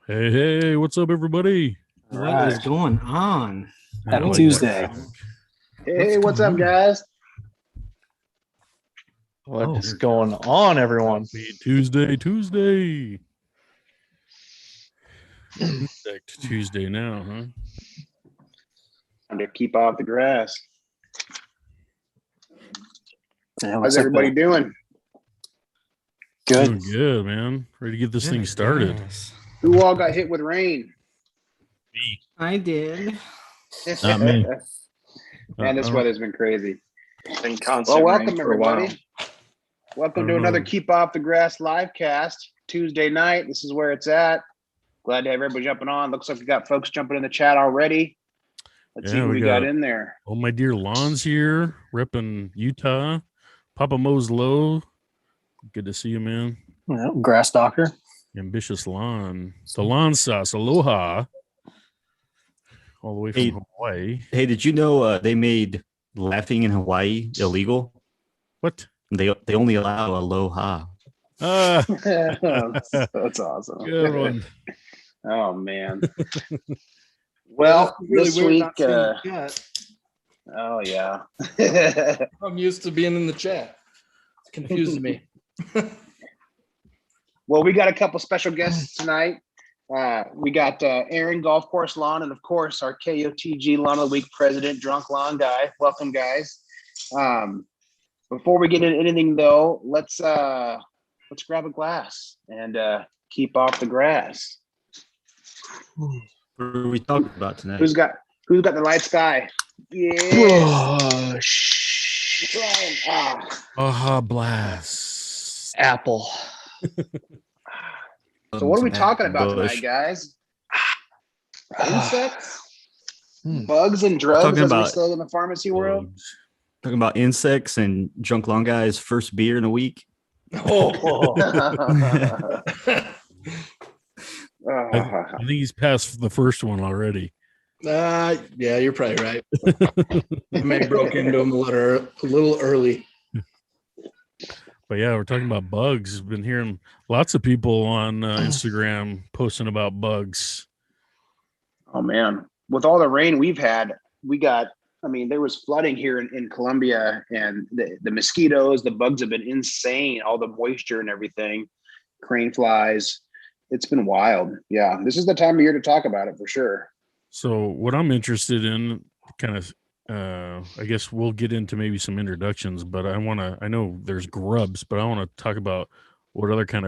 Hey, what's up, everybody? What is going on? Happy Tuesday. Hey, what's up, guys? What is going on, everyone? Happy Tuesday. Back to Tuesday now, huh? Time to keep off the grass. Yeah, How's everybody doing? Good. Doing good, man. Ready to get this thing started. Yes. Who all got hit with rain? Me. I did. Not me. Man, this weather's been crazy. Been constant Well, rain welcome for a while. everybody. Welcome to another Keep Off the Grass livecast. Tuesday night. This is where it's at. Glad to have everybody jumping on. Looks like we got folks jumping in the chat already. Let's see who we got in there. Oh, my dear Lawn's here, repping Utah. Papa Mo's Low. Good to see you, man. Well, grass doctor. Ambitious Lawn. The Lawn Sauce. Aloha. All the way from Hawaii. Hey, did you know they made laughing in Hawaii illegal? What? They only allow aloha. That's awesome. Good one. Oh, man. Well, this week. Oh, yeah. I'm used to being in the chat. It's confusing me. Well, we got a couple special guests tonight. We got Aaron Golf Course Lawn, and of course our KOTG Lawn of the Week president, Drunk Lawn Guy. Welcome, guys. Before we get into anything, though, let's grab a glass and keep off the grass. What are we talking about tonight? Who's got the light sky? Yeah. Aha, blast. Apple. So what are we talking about tonight, guys? Insects, bugs, and drugs, Talking as we about say in the pharmacy world. Talking about insects and Drunk Lawn Guy's first beer in a week. I think he's past the first one already. Yeah, you're probably right. I may have broke into him a little early. But yeah, we're talking about bugs. Been hearing lots of people on Instagram posting about bugs. Oh man, with all the rain we've had, there was flooding here in Colombia, and the mosquitoes, the bugs have been insane. All the moisture and everything, crane flies. It's been wild. Yeah, this is the time of year to talk about it for sure. So what I'm interested in, kind of, I guess we'll get into maybe some introductions, but I know there's grubs, but I want to talk about what kind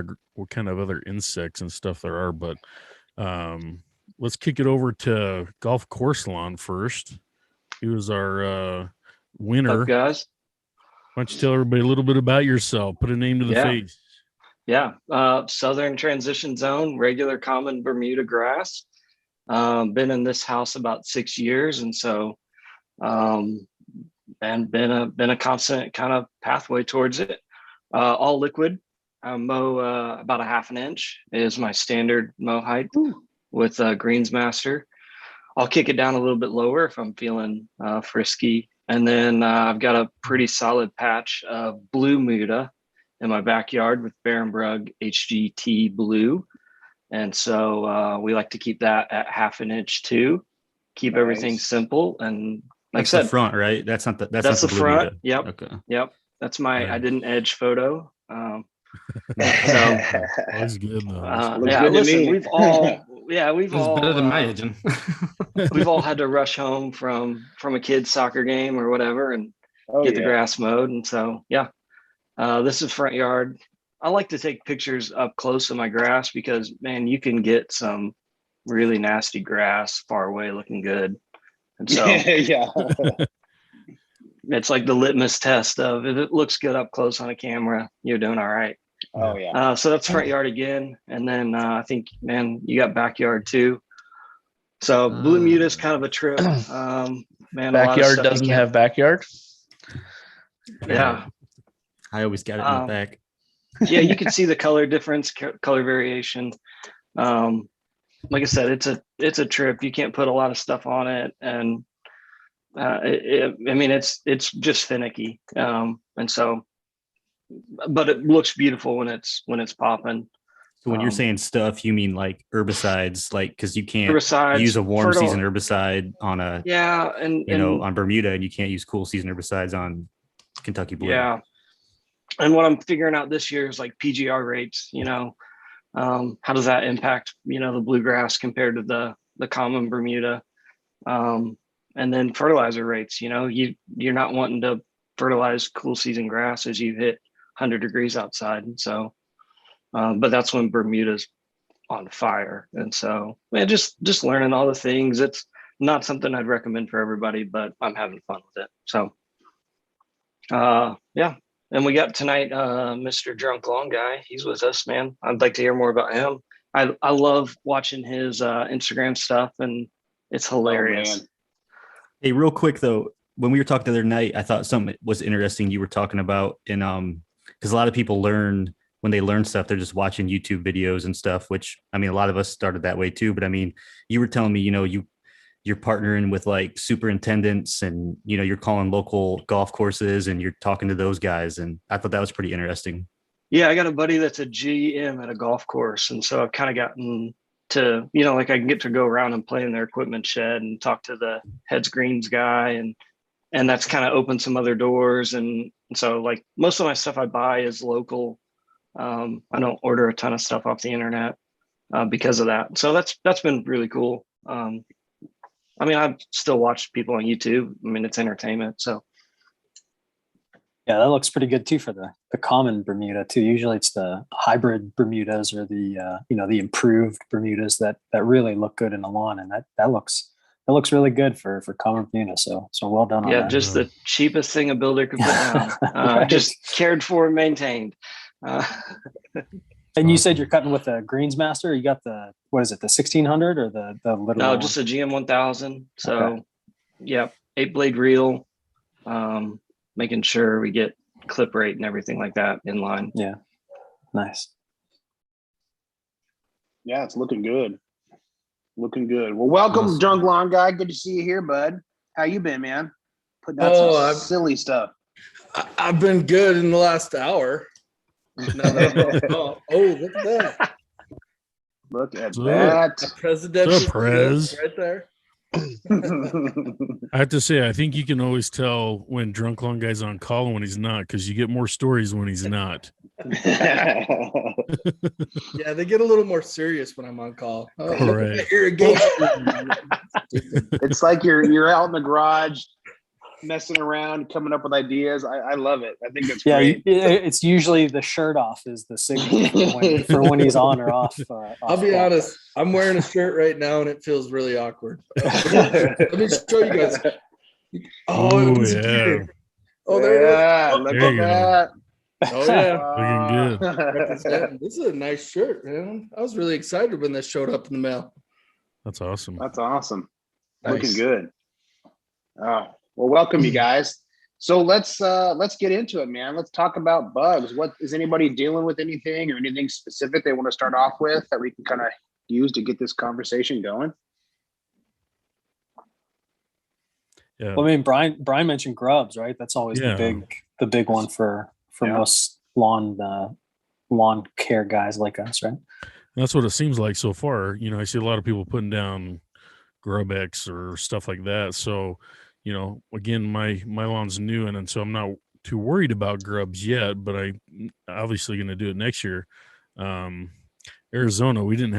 of other insects and stuff there are. But let's kick it over to Golf Course Lawn first. He was our winner. Up, guys? Why don't you tell everybody a little bit about yourself? Put a name to the face. Yeah. Southern Transition Zone, regular common Bermuda grass. Been in this house about 6 years, and so and been a constant kind of pathway towards it. All liquid. I mow about a half an inch is my standard mow height with Greensmaster. I'll kick it down a little bit lower if I'm feeling frisky. And then I've got a pretty solid patch of blue Muda in my backyard with Barenbrug HGT blue. And so we like to keep that at half an inch too. Keep everything simple. And like That's I said, the front, right? That's not the the blue front. Muda. Yep. Okay. Yep. That's my, I didn't edge photo. That's good though. Listen, we've all It was better than my agent. we've all had to rush home from a kid's soccer game or whatever and get the grass mowed. And so, this is front yard. I like to take pictures up close of my grass because, man, you can get some really nasty grass far away looking good. And so it's like the litmus test of if it looks good up close on a camera, you're doing all right. Oh yeah. So that's front yard again. And then I think, man, you got backyard too. So blue Muda is kind of a trip. Man, Backyard doesn't have backyard. Yeah. I always got it in the back. Yeah, you can see the color difference, color variation. Like I said, it's a trip. You can't put a lot of stuff on it, and it's just finicky. And so, but it looks beautiful when it's popping. So when you're saying stuff, you mean like herbicides, like because you can't Herbicides, use a warm season herbicide on on Bermuda, and you can't use cool season herbicides on Kentucky Blue. Yeah. And what I'm figuring out this year is like PGR rates, how does that impact, the bluegrass compared to the common Bermuda? And then fertilizer rates, you're not wanting to fertilize cool season grass as you hit 100 degrees outside. And so, but that's when Bermuda's on fire. And so, man, just learning all the things. It's not something I'd recommend for everybody, but I'm having fun with it. So, yeah. And we got tonight, Mr. Drunk Lawn Guy. He's with us, man. I'd like to hear more about him. I love watching his Instagram stuff, and it's hilarious. Oh, Hey, real quick though, when we were talking the other night, I thought something was interesting you were talking about, because a lot of people when they learn stuff, they're just watching YouTube videos and stuff. Which a lot of us started that way too. But you were telling me, you're partnering with like superintendents and, you're calling local golf courses and you're talking to those guys. And I thought that was pretty interesting. Yeah. I got a buddy that's a GM at a golf course. And so I've kind of gotten to, I can get to go around and play in their equipment shed and talk to the heads greens guy. And that's kind of opened some other doors. And so like most of my stuff I buy is local. I don't order a ton of stuff off the internet because of that. So that's been really cool. I've still watched people on YouTube. It's entertainment. So. Yeah, that looks pretty good too for the common Bermuda too. Usually it's the hybrid Bermudas or the the improved Bermudas that really look good in the lawn, and that looks really good for common Bermuda. So well done on that. Yeah, just the cheapest thing a builder could put down. Right. Just cared for and maintained. And you said you're cutting with a Greensmaster. You got the 1600 or the little? No, one? just a GM 1000. So, okay. Yeah, 8-blade reel. Making sure we get clip rate and everything like that in line. Yeah, nice. Yeah, it's looking good. Looking good. Well, welcome, Awesome. Drunk Lawn Guy. Good to see you here, bud. How you been, man? Putting out some silly stuff. I've been good in the last hour. No. Oh, look at that. Look at So- that. A presidential What's up, Prez? seal right there. I have to say, I think you can always tell when Drunk Lawn Guy's on call and when he's not, because you get more stories when he's not. Yeah, they get a little more serious when I'm on call. Oh, look at Right. that irrigation. It's like you're out in the garage messing around, coming up with ideas. I love it. I think it's Yeah, great. it's usually the shirt off is the signal for when he's on or off. I'll be honest. I'm wearing a shirt right now, and it feels really awkward. Let me show you guys. Oh, Ooh, it's yeah. here. Oh, there it is. Yeah, look There at you go. that. Oh yeah. Looking good. Representing. This is a nice shirt, man. I was really excited when this showed up in the mail. That's awesome. That's awesome. Looking Nice. good. Oh, well, welcome you guys. So let's get into it, man. Let's talk about bugs. What is anybody dealing with anything or anything specific they want to start off with that we can kind of use to get this conversation going? Yeah. Well, I mean, Brian mentioned grubs, right? That's always Yeah. the big one for Yeah. most lawn care guys like us, right? That's what it seems like so far. You know, I see a lot of people putting down Grub-X or stuff like that. So, you know, again, my lawn's new, and so I'm not too worried about grubs yet, but I obviously going to do it next year. Arizona, we didn't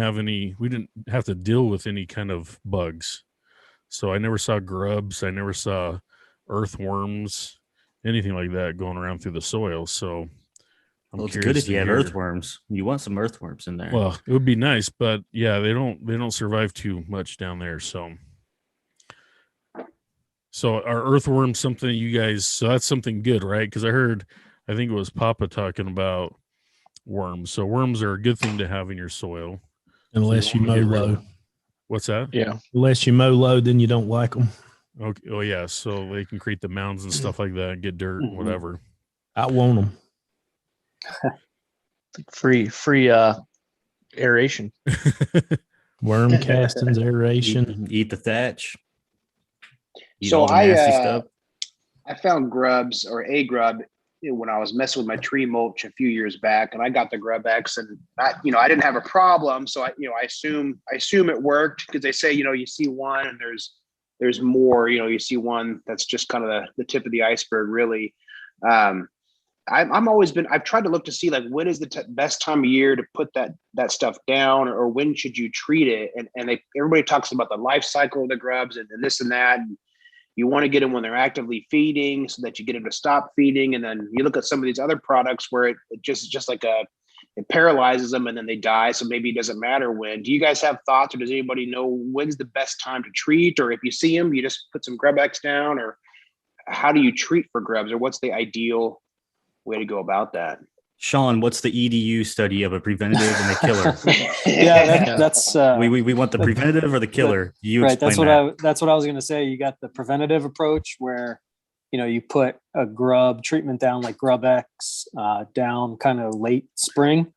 have to deal with any kind of bugs. So I never saw grubs. I never saw earthworms, anything like that going around through the soil. So Well, it's good if you have earthworms. You want some earthworms in there. Well, it would be nice, but yeah, they don't survive too much down there. So are earthworms something you guys? So that's something good, right? Because I think it was Papa talking about worms. So worms are a good thing to have in your soil. Unless you mow low. What's that? Yeah. Unless you mow low, then you don't like them. Okay. Oh yeah. So they can create the mounds and stuff like that, get dirt, Mhm. whatever. I want them. Free aeration. Worm castings, aeration. Eat the thatch. Eat So all the nasty stuff. I found grubs or a grub when I was messing with my tree mulch a few years back, and I got the Grub-X, and I didn't have a problem. So I assume it worked, because they say, you see one and there's more, you see one that's just kind of the tip of the iceberg, really. I've tried to look to see, like, when is the best time of year to put that stuff down, or when should you treat it? And everybody talks about the life cycle of the grubs and this and that. And you want to get them when they're actively feeding so that you get them to stop feeding. And then you look at some of these other products where it just like it paralyzes them and then they die. So maybe it doesn't matter when. Do you guys have thoughts, or does anybody know when's the best time to treat? Or if you see them, you just put some Grub-X down? Or how do you treat for grubs, or what's the ideal way to go about that? Sean, what's the EDU study of a preventative and a killer? Yeah, that's we want the preventative or the killer. You right. That's explain that's what I was going to say. You got the preventative approach where, you put a grub treatment down, like Grub-X, down kind of late spring,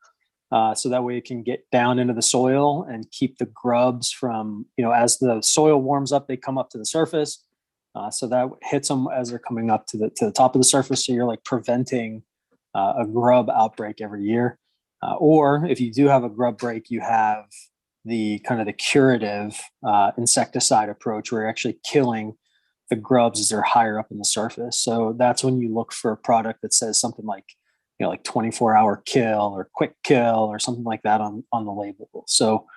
so that way it can get down into the soil and keep the grubs from, as the soil warms up, they come up to the surface. So that hits them as they're coming up to the top of the surface. So you're like preventing a grub outbreak every year. Or if you do have a grub break, you have the kind of the curative insecticide approach, where you're actually killing the grubs as they're higher up in the surface. So that's when you look for a product that says something like, like 24-hour kill or quick kill or something like that on the label. So,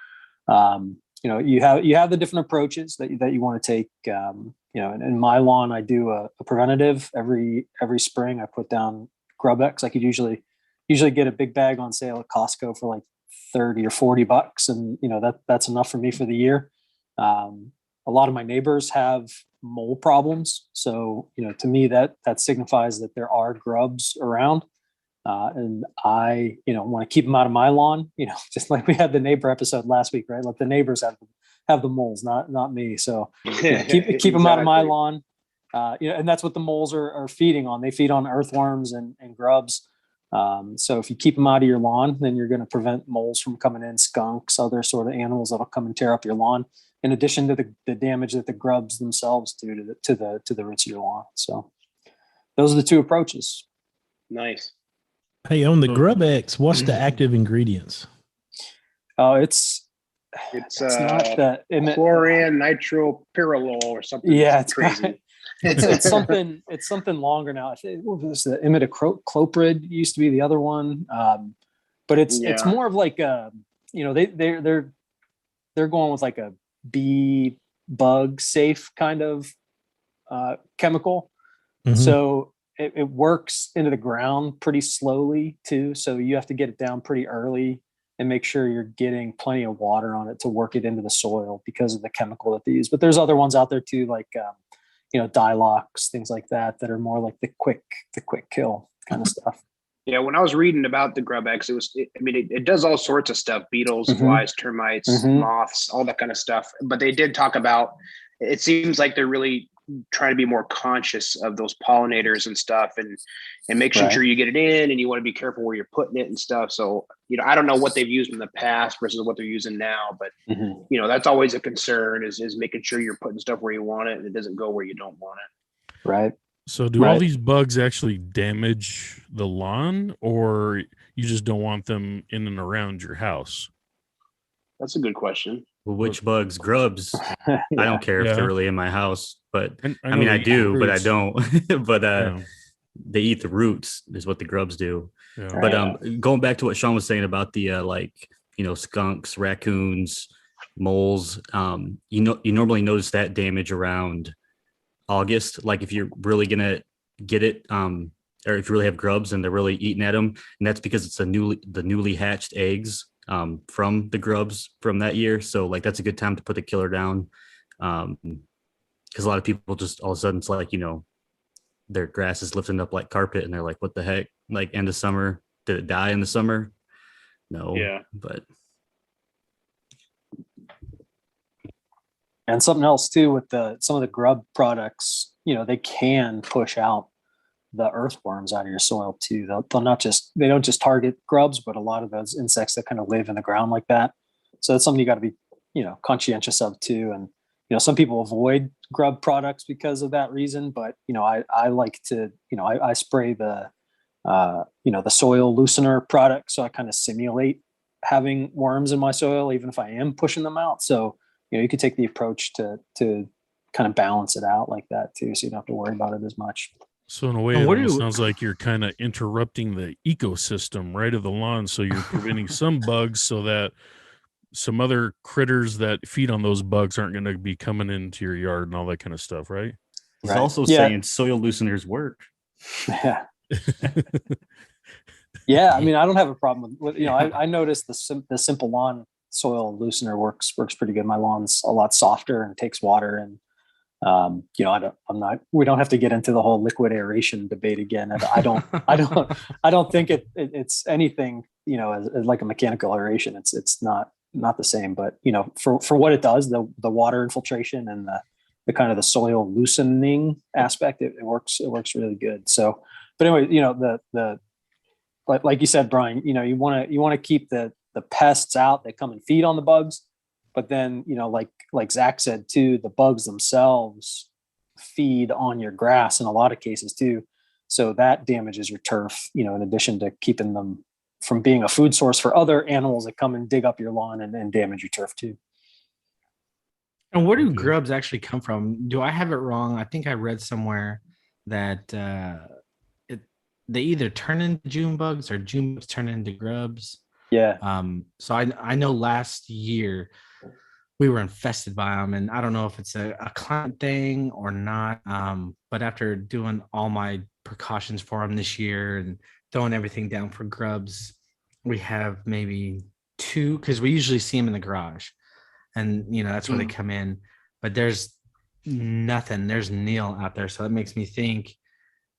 you have the different approaches that you want to take. In my lawn, I do a preventative every spring. I put down Grub-X. I could usually get a big bag on sale at Costco for like $30 or $40, and that's enough for me for the year. A lot of my neighbors have mole problems, so to me that signifies that there are grubs around, and I want to keep them out of my lawn. Just like we had the neighbor episode last week, right? Let the neighbors have the moles, not me. So keep them out of my lawn. And that's what the moles are feeding on. They feed on earthworms and grubs. So if you keep them out of your lawn, then you're going to prevent moles from coming in, skunks, other sort of animals that'll come and tear up your lawn, in addition to the damage that the grubs themselves do to the roots of your lawn. So those are the two approaches. Nice. Hey, on the Grub X, what's the active ingredients? Oh, it's It's not the chloran nitropyrrolol or something. Yeah, it's crazy. it's something longer now. I think what was the imidacloprid used to be the other one, but it's more of like they're going with like a bee bug safe kind of chemical. Mhm. So it works into the ground pretty slowly too. So you have to get it down pretty early and make sure you're getting plenty of water on it to work it into the soil because of the chemical that they use. But there's other ones out there too, like Dilox, things like that are more like the quick kill kind of stuff. Yeah, when I was reading about the Grub X, it does all sorts of stuff: beetles, flies, termites, moths, all that kind of stuff. But they did talk about. It seems like they're really trying to be more conscious of those pollinators and stuff, and making sure you get it in, and you want to be careful where you're putting it and stuff. So I don't know what they've used in the past versus what they're using now, but that's always a concern is making sure you're putting stuff where you want it and it doesn't go where you don't want it. Right. So do all these bugs actually damage the lawn, or you just don't want them in and around your house? That's a good question. Well, which bugs? Grubs. I don't care if they're really in my house, but I know I they do, eat but I roots. don't. But they eat the roots is what the grubs do. Yeah. But going back to what Sean was saying about the skunks, raccoons, moles, you normally notice that damage around August. Like if you're really gonna get it, or if you really have grubs and they're really eating at them, and that's because it's the newly hatched eggs from the grubs from that year. So like that's a good time to put the killer down, because a lot of people just all of a sudden it's like their grass is lifting up like carpet and they're like, what the heck? Like end of summer, did it die in the summer? No. Yeah. But and something else too with some of the grub products, they can push out the earthworms out of your soil too. They don't just target grubs, but a lot of those insects that kind of live in the ground like that. So that's something you got to be, conscientious of too. And, some people avoid grub products because of that reason, but, I like to, I spray the soil loosener product. So I kind of simulate having worms in my soil, even if I am pushing them out. So, you could take the approach to kind of balance it out like that too. So you don't have to worry about it as much. So in a way, it almost sounds like you're kind of interrupting the ecosystem, right, of the lawn. So you're preventing some bugs so that some other critters that feed on those bugs aren't going to be coming into your yard and all that kind of stuff, right? he's also saying soil looseners work. Yeah. Yeah. I mean, I don't have a problem with I noticed the Simple Lawn soil loosener works pretty good. My lawn's a lot softer and takes water, and we don't have to get into the whole liquid aeration debate again. I don't think it's anything, as like a mechanical aeration. It's not the same, but for what it does, the water infiltration and the kind of the soil loosening aspect, it works really good. So, but anyway, like you said, Brian, you want to keep the pests out that come and feed on the bugs. But then, like Zach said too, the bugs themselves feed on your grass in a lot of cases too. So that damages your turf, in addition to keeping them from being a food source for other animals that come and dig up your lawn and damage your turf too. And where do grubs actually come from? Do I have it wrong? I think I read somewhere that they either turn into June bugs or June bugs turn into grubs. Yeah. So I know last year we were infested by them, and I don't know if it's a climate thing or not. But after doing all my precautions for them this year and throwing everything down for grubs, we have maybe 2, because we usually see them in the garage, and that's where they come in. But there's nothing. There's Neil out there, so that makes me think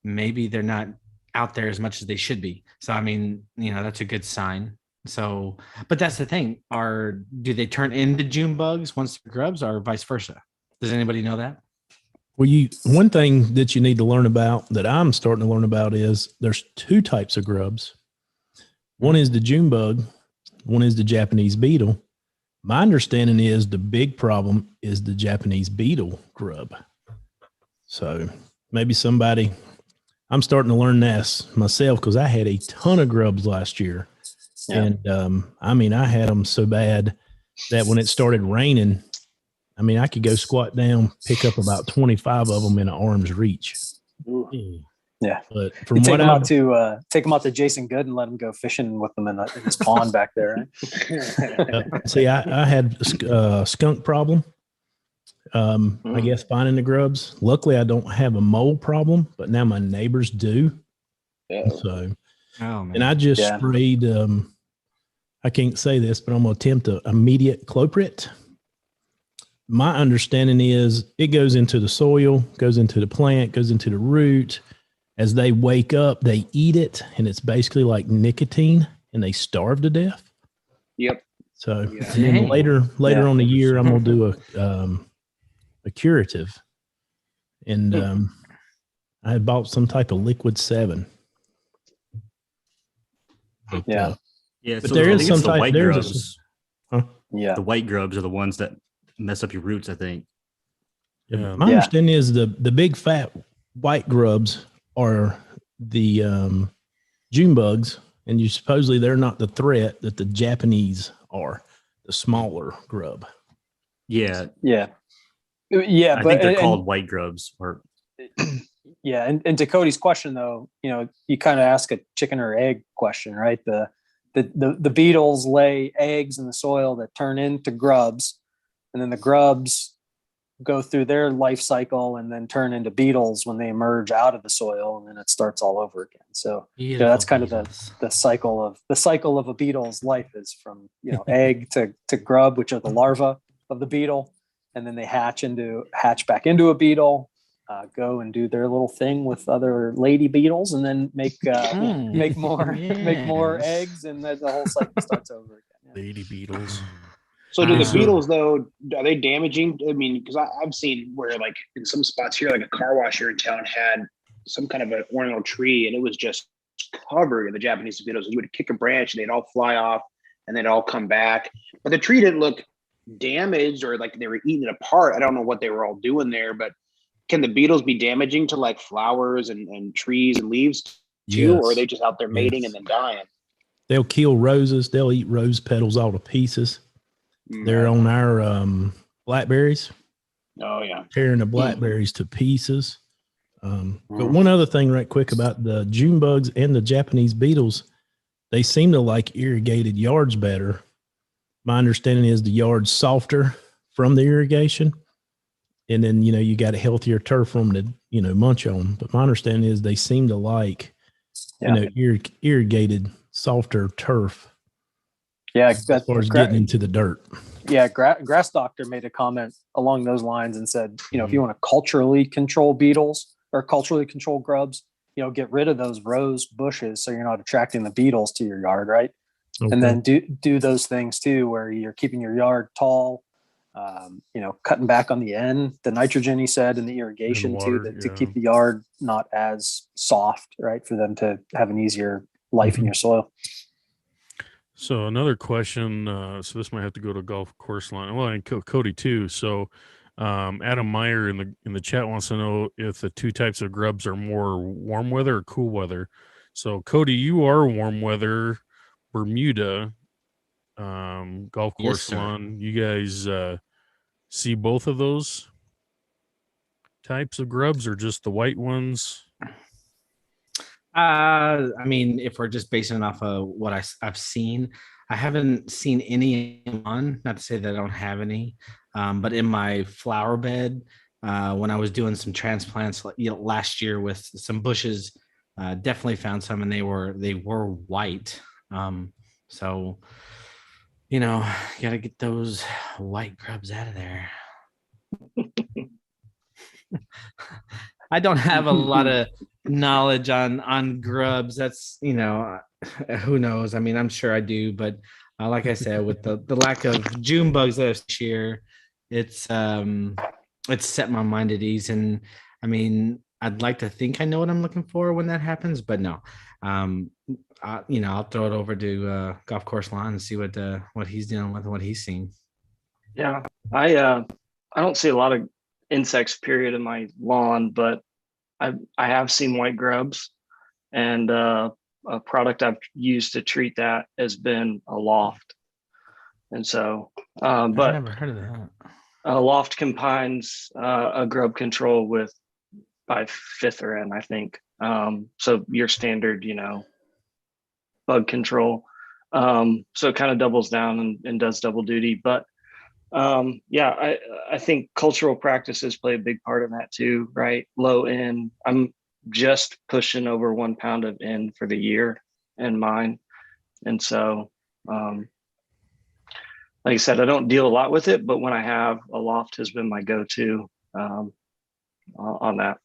maybe they're not out there as much as they should be. So I mean, that's a good sign. So, but that's the thing. Do they turn into June bugs once they're grubs, or vice versa? Does anybody know that? Well, one thing that you need to learn about, that I'm starting to learn about, is there's 2 types of grubs. One is the June bug. One is the Japanese beetle. My understanding is the big problem is the Japanese beetle grub. So maybe somebody, I'm starting to learn this myself because I had a ton of grubs last year. Yeah. And I mean, I had them so bad that when it started raining, I mean, I could go squat down, pick up about 25 of them in an arm's reach. Yeah. But You from take what them I out to Jason Good and let him go fishing with them in his pond back there. Right? see, I had a skunk problem. I guess finding the grubs. Luckily, I don't have a mole problem, but now my neighbors do. So, and I just sprayed. I can't say this, but I'm going to attempt an immediate cloprit. My understanding is it goes into the soil, goes into the plant, goes into the root. As they wake up, they eat it, and it's basically like nicotine, and they starve to death. Yep. So then later on the year, I'm going to do a curative, and I had bought some type of liquid 7. But, but so there is some the white grubs. Yeah, the white grubs are the ones that mess up your roots, I think. Yeah. My understanding is the big fat white grubs are the June bugs, and supposedly they're not the threat that the Japanese are, the smaller grub. Yeah. I think they're called white grubs. Or yeah, and to Cody's question though, you kind of ask a chicken or egg question, right? The beetles lay eggs in the soil that turn into grubs, and then the grubs go through their life cycle and then turn into beetles when they emerge out of the soil, and then it starts all over again. So that's kind of the cycle of a beetle's life is from egg to grub, which are the larvae of the beetle, and then they hatch back into a beetle, go and do their little thing with other lady beetles, and then make more eggs, and then the whole cycle starts over again. Yeah. Lady beetles. So do the beetles though, are they damaging? I mean, because I've seen where like in some spots here, like a car wash here in town had some kind of an ornamental tree, and it was just covered in the Japanese beetles. You would kick a branch and they'd all fly off and they'd all come back. But the tree didn't look damaged or like they were eating it apart. I don't know what they were all doing there, but can the beetles be damaging to like flowers and trees and leaves too? Or are they just out there mating and then dying? They'll kill roses. They'll eat rose petals all to pieces. They're on our blackberries. Oh yeah, tearing the blackberries to pieces. But one other thing, right quick, about the June bugs and the Japanese beetles, they seem to like irrigated yards better. My understanding is the yard's softer from the irrigation, and then you got a healthier turf for them to munch on. But my understanding is they seem to like irrigated, softer turf. Yeah, as far as getting into the dirt. Yeah, Grass Doctor made a comment along those lines and said, if you want to culturally control beetles or culturally control grubs, get rid of those rose bushes so you're not attracting the beetles to your yard, right? Okay. And then do those things too, where you're keeping your yard tall, cutting back on the nitrogen, he said, and the irrigation water, to keep the yard not as soft, right, for them to have an easier life in your soil. So another question, so this might have to go to golf course line. Well, and Cody too. So Adam Meyer in the chat wants to know if the two types of grubs are more warm weather or cool weather. So Cody, you are warm weather, Bermuda, golf course lawn. You guys see both of those types of grubs or just the white ones? I mean, if we're just basing it off of what I've seen, I haven't seen any on, not to say that I don't have any, but in my flower bed, when I was doing some transplants last year with some bushes, definitely found some, and they were white. So, gotta get those white grubs out of there. I don't have a lot of knowledge on grubs. That's who knows. I mean, I'm sure I do, but like I said, with the lack of June bugs this year, it's set my mind at ease. And I mean, I'd like to think I know what I'm looking for when that happens, but no. I'll throw it over to Golf Course Lawn and see what he's dealing with and what he's seen. Yeah, I don't see a lot of insects period in my lawn, but I have seen white grubs, and a product I've used to treat that has been a loft. And so, I but never heard of that. a loft combines a grub control with bifithirin, I think. So your standard, bug control. So it kind of doubles down and does double duty. But I think cultural practices play a big part of that too, right? Low N. I'm just pushing over 1 pound of N for the year in mine. And so, like I said, I don't deal a lot with it, but when I have, a loft has been my go-to on that.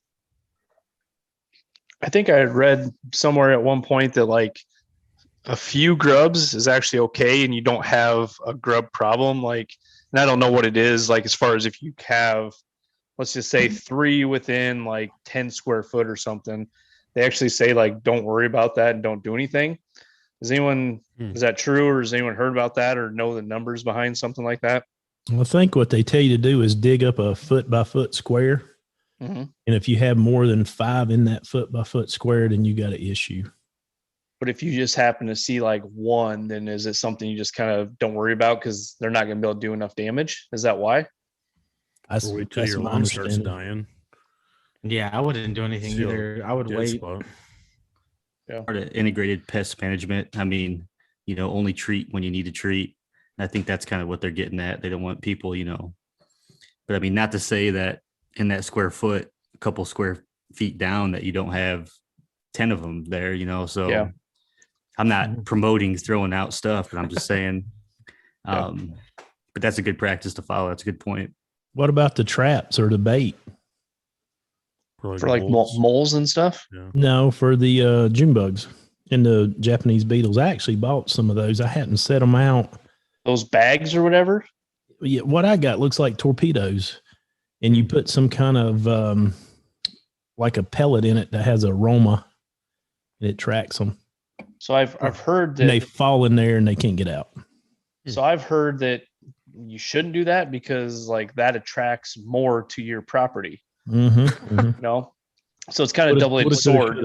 I think I had read somewhere at one point that like a few grubs is actually okay and you don't have a grub problem. Like, and I don't know what it is, like as far as if you have, let's just say 3 within like 10 square foot or something, they actually say like, don't worry about that and don't do anything. Is that true, or has anyone heard about that or know the numbers behind something like that? Well, I think what they tell you to do is dig up a foot by foot square. Mm-hmm. And if you have more than 5 in that foot by foot square, then you got an issue. But if you just happen to see like 1, then is it something you just kind of don't worry about because they're not going to be able to do enough damage? Is that why? Or wait till your lawn starts dying. Yeah, I wouldn't do anything either. I would wait. Yeah. Part of integrated pest management. I mean, only treat when you need to treat. And I think that's kind of what they're getting at. They don't want people, but I mean, not to say that in that square foot, a couple square feet down, that you don't have 10 of them there, so yeah. I'm not promoting throwing out stuff, but I'm just saying, but that's a good practice to follow. That's a good point. What about the traps or the bait? For like moles and stuff? Yeah. No, for the June bugs and the Japanese beetles. I actually bought some of those. I hadn't set them out. Those bags or whatever? Yeah, what I got looks like torpedoes. And you put some kind of like a pellet in it that has aroma, and it tracks them. So I've heard that and they fall in there and they can't get out. So I've heard that you shouldn't do that because like that attracts more to your property. Mm-hmm. So it's kind of double-edged sword.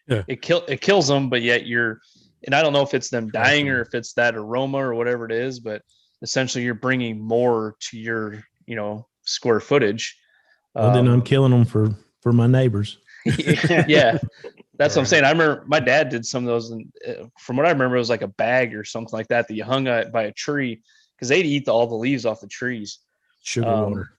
It kills them, but yet and I don't know if it's them dying or if it's that aroma or whatever it is, but essentially you're bringing more to your square footage. Well, then I'm killing them for my neighbors. Yeah, that's what I'm saying. I remember my dad did some of those, and from what I remember, it was like a bag or something like that you hung by a tree because they'd eat all the leaves off the trees. Sugar water.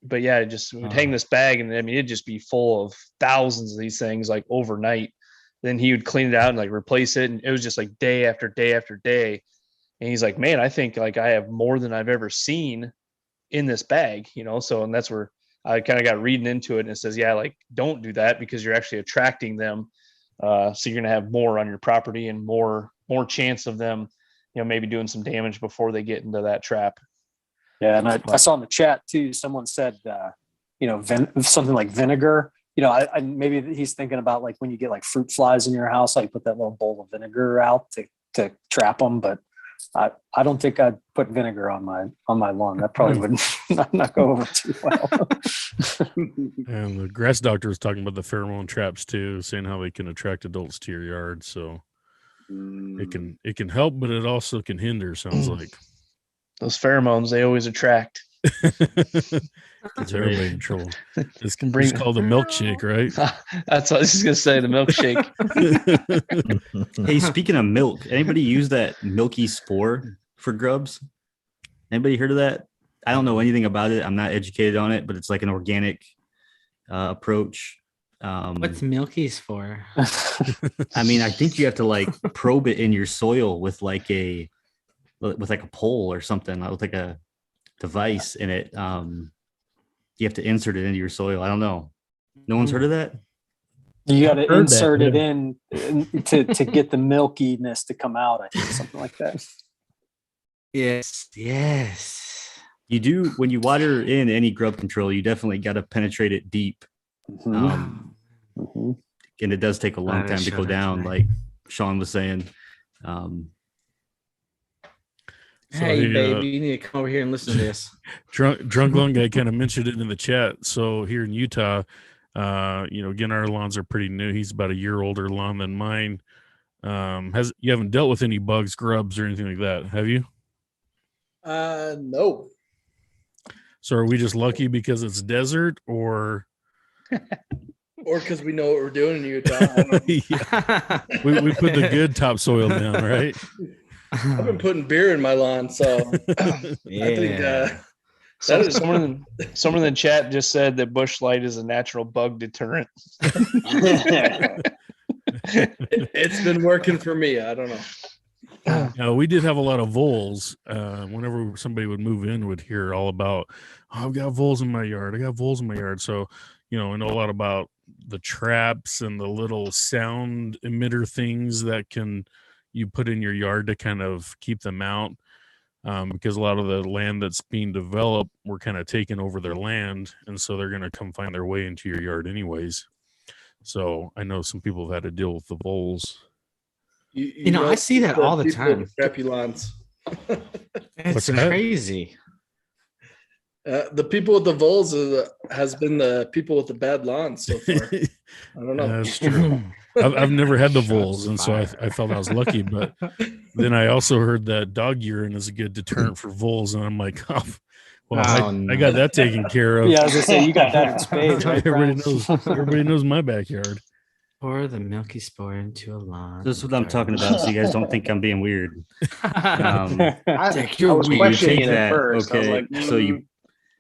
But yeah, it just would hang this bag, and I mean, it'd just be full of thousands of these things like overnight. Then he would clean it out and like replace it, and it was just like day after day after day. And he's like, "Man, I think like I have more than I've ever seen in this bag," So, and that's where I kind of got reading into it, and it says, "Yeah, like don't do that because you're actually attracting them. So you're gonna have more on your property and more chance of them, maybe doing some damage before they get into that trap." Yeah, and I saw in the chat too. Someone said, something like vinegar. I maybe he's thinking about like when you get like fruit flies in your house, like put that little bowl of vinegar out to trap them. But I don't think I'd put vinegar on my lawn. That probably would not go over too well. And the grass doctor was talking about the pheromone traps too, saying how they can attract adults to your yard. So it can help, but it also can hinder. Sounds like. Those pheromones, they always attract. Gets everybody in trouble. It's called the milkshake, right? That's what I was just gonna say, the milkshake. Hey, speaking of milk, anybody use that milky spore for grubs? Anybody heard of that? I don't know anything about it. I'm not educated on it, but it's like an organic approach. What's milky's for? I mean, I think you have to like probe it in your soil with like a pole or something, with like a device in it. You have to insert it into your soil. I don't know. No one's heard of that? You got to insert it in to get the milkiness to come out. I think something like that. Yes. You do when you water in any grub control. You definitely got to penetrate it deep, and it does take a long time to go down, like Sean was saying. Hey, baby, you need to come over here and listen to this. Drunk Lawn Guy kind of mentioned it in the chat. So here in Utah, Again, our lawns are pretty new. He's about a year older lawn than mine. You haven't dealt with any bugs, grubs, or anything like that, have you? No. So are we just lucky because it's desert, or because we know what we're doing in Utah? yeah. we put the good topsoil down, right? I've been putting beer in my lawn, so Yeah. I think Someone in the chat just said that bush light is a natural bug deterrent. It's been working for me. I don't know. We did have a lot of voles. Whenever somebody would move in, would hear all about, oh, I've got voles in my yard. I got voles in my yard. So, I know a lot about the traps and the little sound emitter things that you put in your yard to kind of keep them out. Because a lot of the land that's being developed, we're kind of taking over their land. And so they're going to come find their way into your yard anyways. So I know some people have had to deal with the voles. I see that all the time. Crappy lawns. It's crazy. The people with the voles has been the people with the bad lawns so far. I don't know. That's true. I've never had the voles, and so I felt I was lucky. But then I also heard that dog urine is a good deterrent for voles, and I'm like, I got that taken care of. Yeah, I was gonna say you got that in spades, right? Everybody knows my backyard. Pour the milky spore into a lawn. This is what I'm talking about, so you guys don't think I'm being weird. I You was questioning take it at that, first. I was okay? like,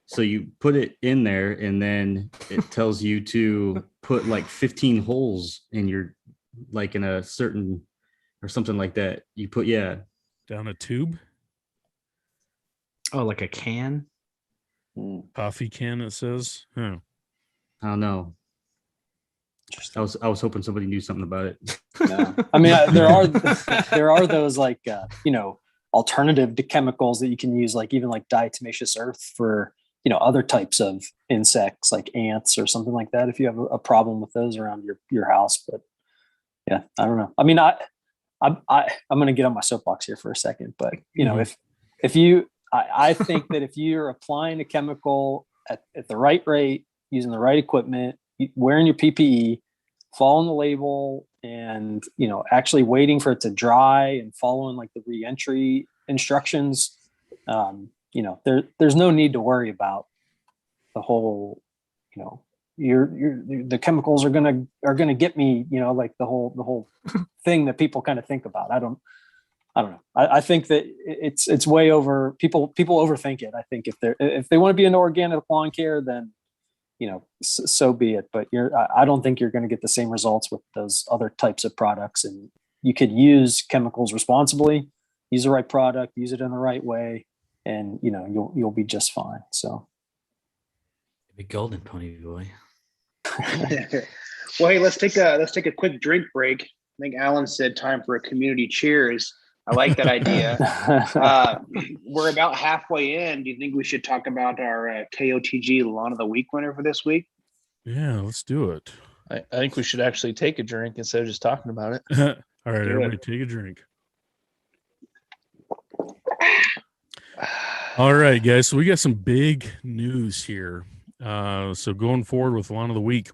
So you put it in there, and then it tells you to put like 15 holes in your, like in a certain or something like that. You put down a tube. Oh, like a can? Coffee can, it says. I don't know. I was hoping somebody knew something about it. Yeah. I mean, there are those like alternative to chemicals that you can use, like even like diatomaceous earth for other types of insects like ants or something like that, if you have a problem with those around your house. But yeah, I don't know. I mean, I'm going to get on my soapbox here for a second, but I think that if you're applying a chemical at the right rate, using the right equipment, wearing your PPE, following the label, and actually waiting for it to dry and following like the re-entry instructions, there's no need to worry about the whole, the chemicals are gonna get me, like the whole thing that people kind of think about. I don't know. I think that it's way over. People overthink it. I think if they want to be into organic lawn care, then so be it. But I don't think you're going to get the same results with those other types of products. And you could use chemicals responsibly, use the right product, use it in the right way, and you'll be just fine. So be golden, pony boy. Well, hey, let's take a quick drink break. I think Alan said time for a community cheers. I like that idea. We're about halfway in. Do you think we should talk about our KOTG Lawn of the Week winner for this week? Yeah, let's do it. I think we should actually take a drink instead of just talking about it. All right, everybody take a drink. All right, guys. So we got some big news here. So going forward with Lawn of the Week.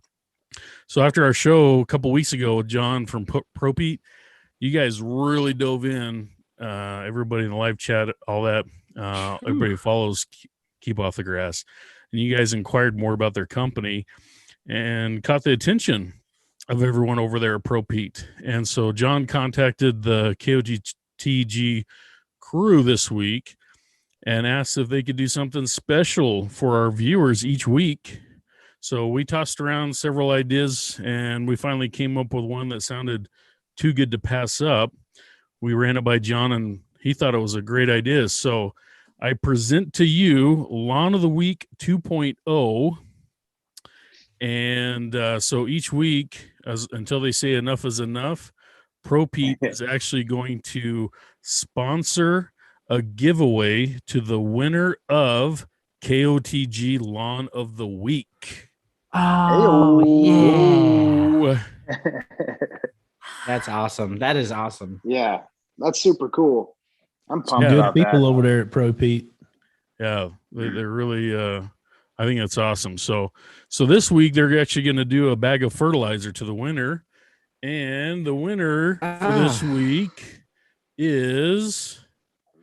So after our show a couple weeks ago with John from ProPete, you guys really dove in. Everybody in the live chat, all that. Everybody who follows Keep Off the Grass. And you guys inquired more about their company and caught the attention of everyone over there at ProPete. And so John contacted the KOTG crew this week and asked if they could do something special for our viewers each week. So we tossed around several ideas, and we finally came up with one that sounded too good to pass up. We ran it by John, and he thought it was a great idea. So I present to you Lawn of the Week 2.0. And so each week, until they say enough is enough, ProPete is actually going to sponsor a giveaway to the winner of KOTG Lawn of the Week. Oh, yeah. That's awesome. That is awesome. Yeah, that's super cool. I'm pumped Good about people that. over there at ProPete. Yeah, they're really I think that's awesome. So this week they're actually going to do a bag of fertilizer to the winner, and the winner for this week is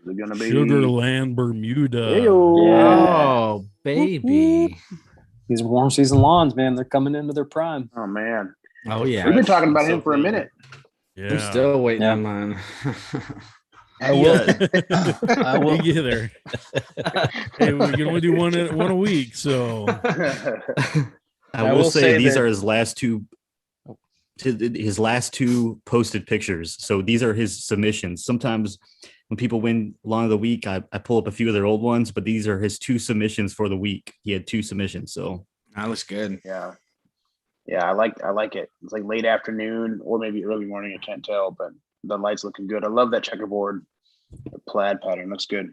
Sugarland Bermuda. Yeah. Oh, baby. These warm season lawns, man, they're coming into their prime. Oh man. Oh, yeah. We've been talking about So him for a minute. Yeah, I'm still waiting Yeah. on mine. I will get there. Hey, we can only do one a week, so I will say these are his last two posted pictures. So these are his submissions. Sometimes when people win Lawn of the Week, I pull up a few of their old ones, but these are his 2 submissions for the week. He had 2 submissions, so That looks good. Yeah. I like it. It's like late afternoon or maybe early morning. I can't tell, but the light's looking good. I love that checkerboard. The plaid pattern looks good.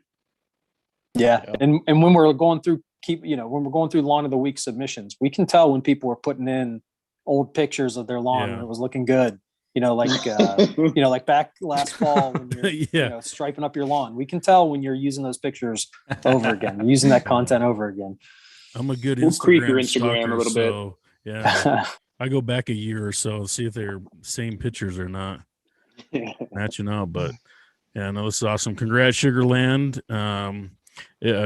Yeah. And when we're going through when we're going through Lawn of the Week submissions, we can tell when people are putting in old pictures of their lawn and it was looking good. Like back last fall when you're striping up your lawn. We can tell when you're using those pictures over again. You're using that content over again. I'm a good We'll creep your Instagram Instagram a little bit. Yeah, I go back a year or so, see if they're same pictures or not matching up. But yeah, no, this is awesome. Congrats, Sugarland. I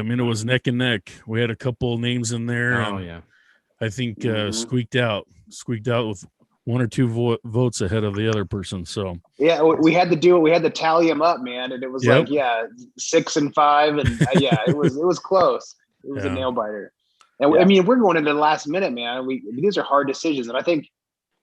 mean, it was neck and neck. We had a couple names in there. Oh, yeah. I think squeaked out with 1 or 2 votes ahead of the other person. So yeah, we had to do it. We had to tally them up, man, and it was 6 and 5, and it was close. It was a nail biter. And I mean, we're going into the last minute, man. These are hard decisions, and I think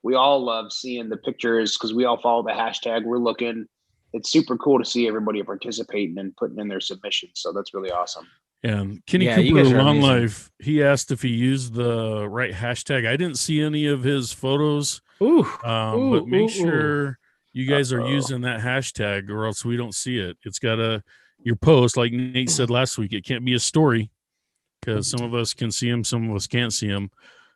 we all love seeing the pictures because we all follow the hashtag. We're looking. It's super cool to see everybody participating and putting in their submissions. So that's really awesome. And Kenny Cooper, Lawn Life, he asked if he used the right hashtag. I didn't see any of his photos, but make sure you guys are using that hashtag, or else we don't see it. It's got your post, like Nate said last week. It can't be a story because some of us can see them, some of us can't see them.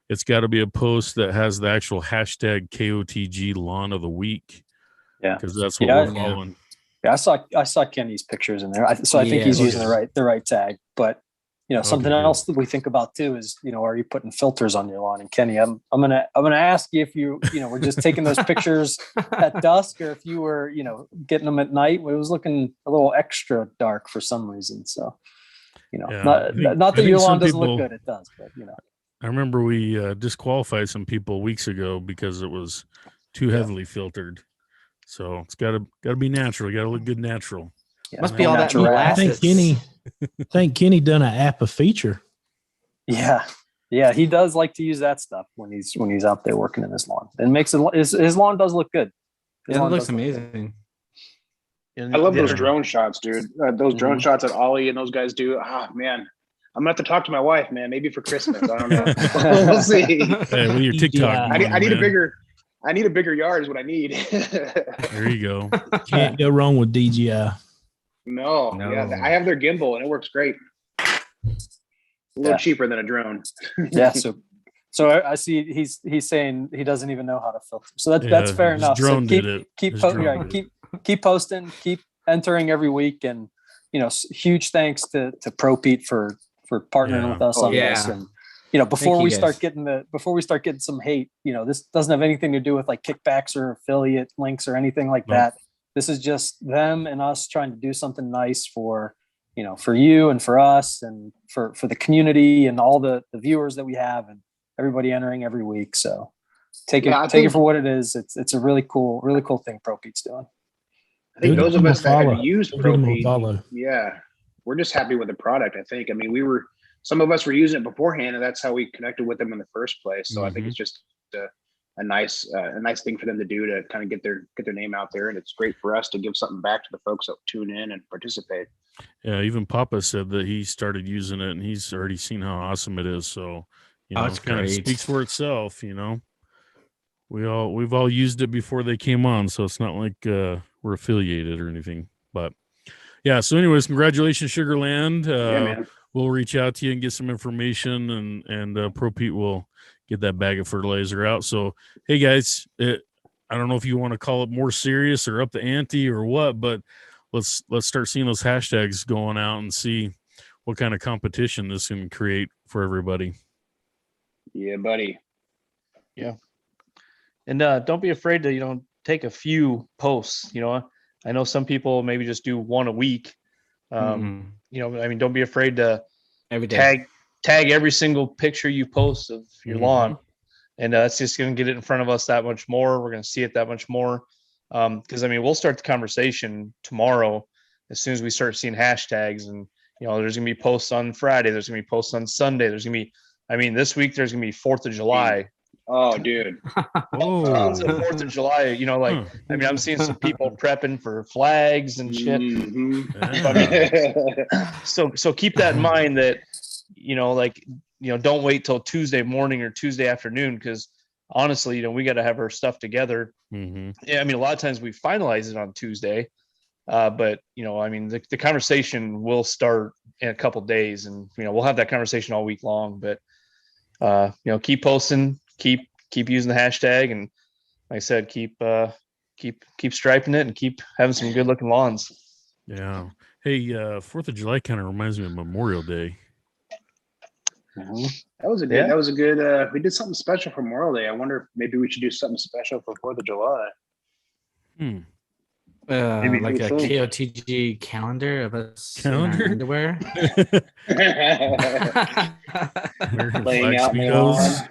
It's got to be a post that has the actual hashtag KOTG Lawn of the Week. Yeah, because that's what we're following. Yeah, I saw Kenny's pictures in there. I think he's using the right tag. But something else that we think about too is are you putting filters on your lawn? And Kenny, I'm gonna ask you if you were just taking those pictures at dusk, or if you were getting them at night. It was looking a little extra dark for some reason. So not that your lawn doesn't look good, it does. But I remember we disqualified some people weeks ago because it was too heavily filtered. So it's got to be natural. You got to look good natural. Yeah, must be all that molasses. I think Kenny done an app a feature. Yeah, he does like to use that stuff when he's out there working in his lawn. It makes his lawn does look good. It looks amazing. I love those drone shots, dude. Those drone shots that Ollie and those guys do. Ah, man. I'm gonna have to talk to my wife, man. Maybe for Christmas. I don't know. We'll see. Hey, with your TikTok, I need a bigger yard is what I need. There you go. Can't go wrong with DJI. No. Yeah, I have their gimbal and it works great. A little cheaper than a drone. Yeah. So I see he's saying he doesn't even know how to filter. So that's fair enough. Drone so keep posting, keep entering every week, and huge thanks to Pro Pete for partnering with us on this. And before we start getting some hate, this doesn't have anything to do with like kickbacks or affiliate links or anything like that. This is just them and us trying to do something nice for you and for us and for the community and all the viewers that we have and everybody entering every week. So take it for what it is. It's a really cool thing Pro Pete's doing. I think those of us that have used Pro Pete, we're just happy with the product. I think. I mean, some of us were using it beforehand, and that's how we connected with them in the first place. So I think it's just a nice thing for them to do to kind of get their name out there, and it's great for us to give something back to the folks that tune in and participate. Yeah, even Papa said that he started using it, and he's already seen how awesome it is. So it's kind of great. speaks for itself. We've all used it before they came on, so it's not like we're affiliated or anything. But yeah, so anyways, congratulations, Sugarland. Man. We'll reach out to you and get some information, and Pro Pete will get that bag of fertilizer out. So, hey guys, I don't know if you want to call it more serious or up the ante or what, but let's start seeing those hashtags going out and see what kind of competition this can create for everybody. Yeah, buddy. Yeah. And don't be afraid to, take a few posts. I know some people maybe just do one a week. Don't be afraid to Every day. tag every single picture you post of your lawn. And that's just going to get it in front of us that much more. We're going to see it that much more. Because we'll start the conversation tomorrow as soon as we start seeing hashtags. And there's going to be posts on Friday. There's going to be posts on Sunday. There's going to be, this week there's going to be 4th of July. Oh, dude. Tons of 4th of July. I'm seeing some people prepping for flags and shit. So keep that in mind that, don't wait till Tuesday morning or Tuesday afternoon, because honestly, we got to have our stuff together. Yeah, a lot of times we finalize it on Tuesday, but the conversation will start in a couple days, and we'll have that conversation all week long. But keep posting, keep using the hashtag, and like I said, keep striping it and keep having some good looking lawns. Yeah. Hey, 4th of July kind of reminds me of Memorial Day. That was a good. We did something special for Memorial Day. I wonder if maybe we should do something special for 4th of July. Maybe like a KOTG calendar of us in our underwear. Laying out in the lawn.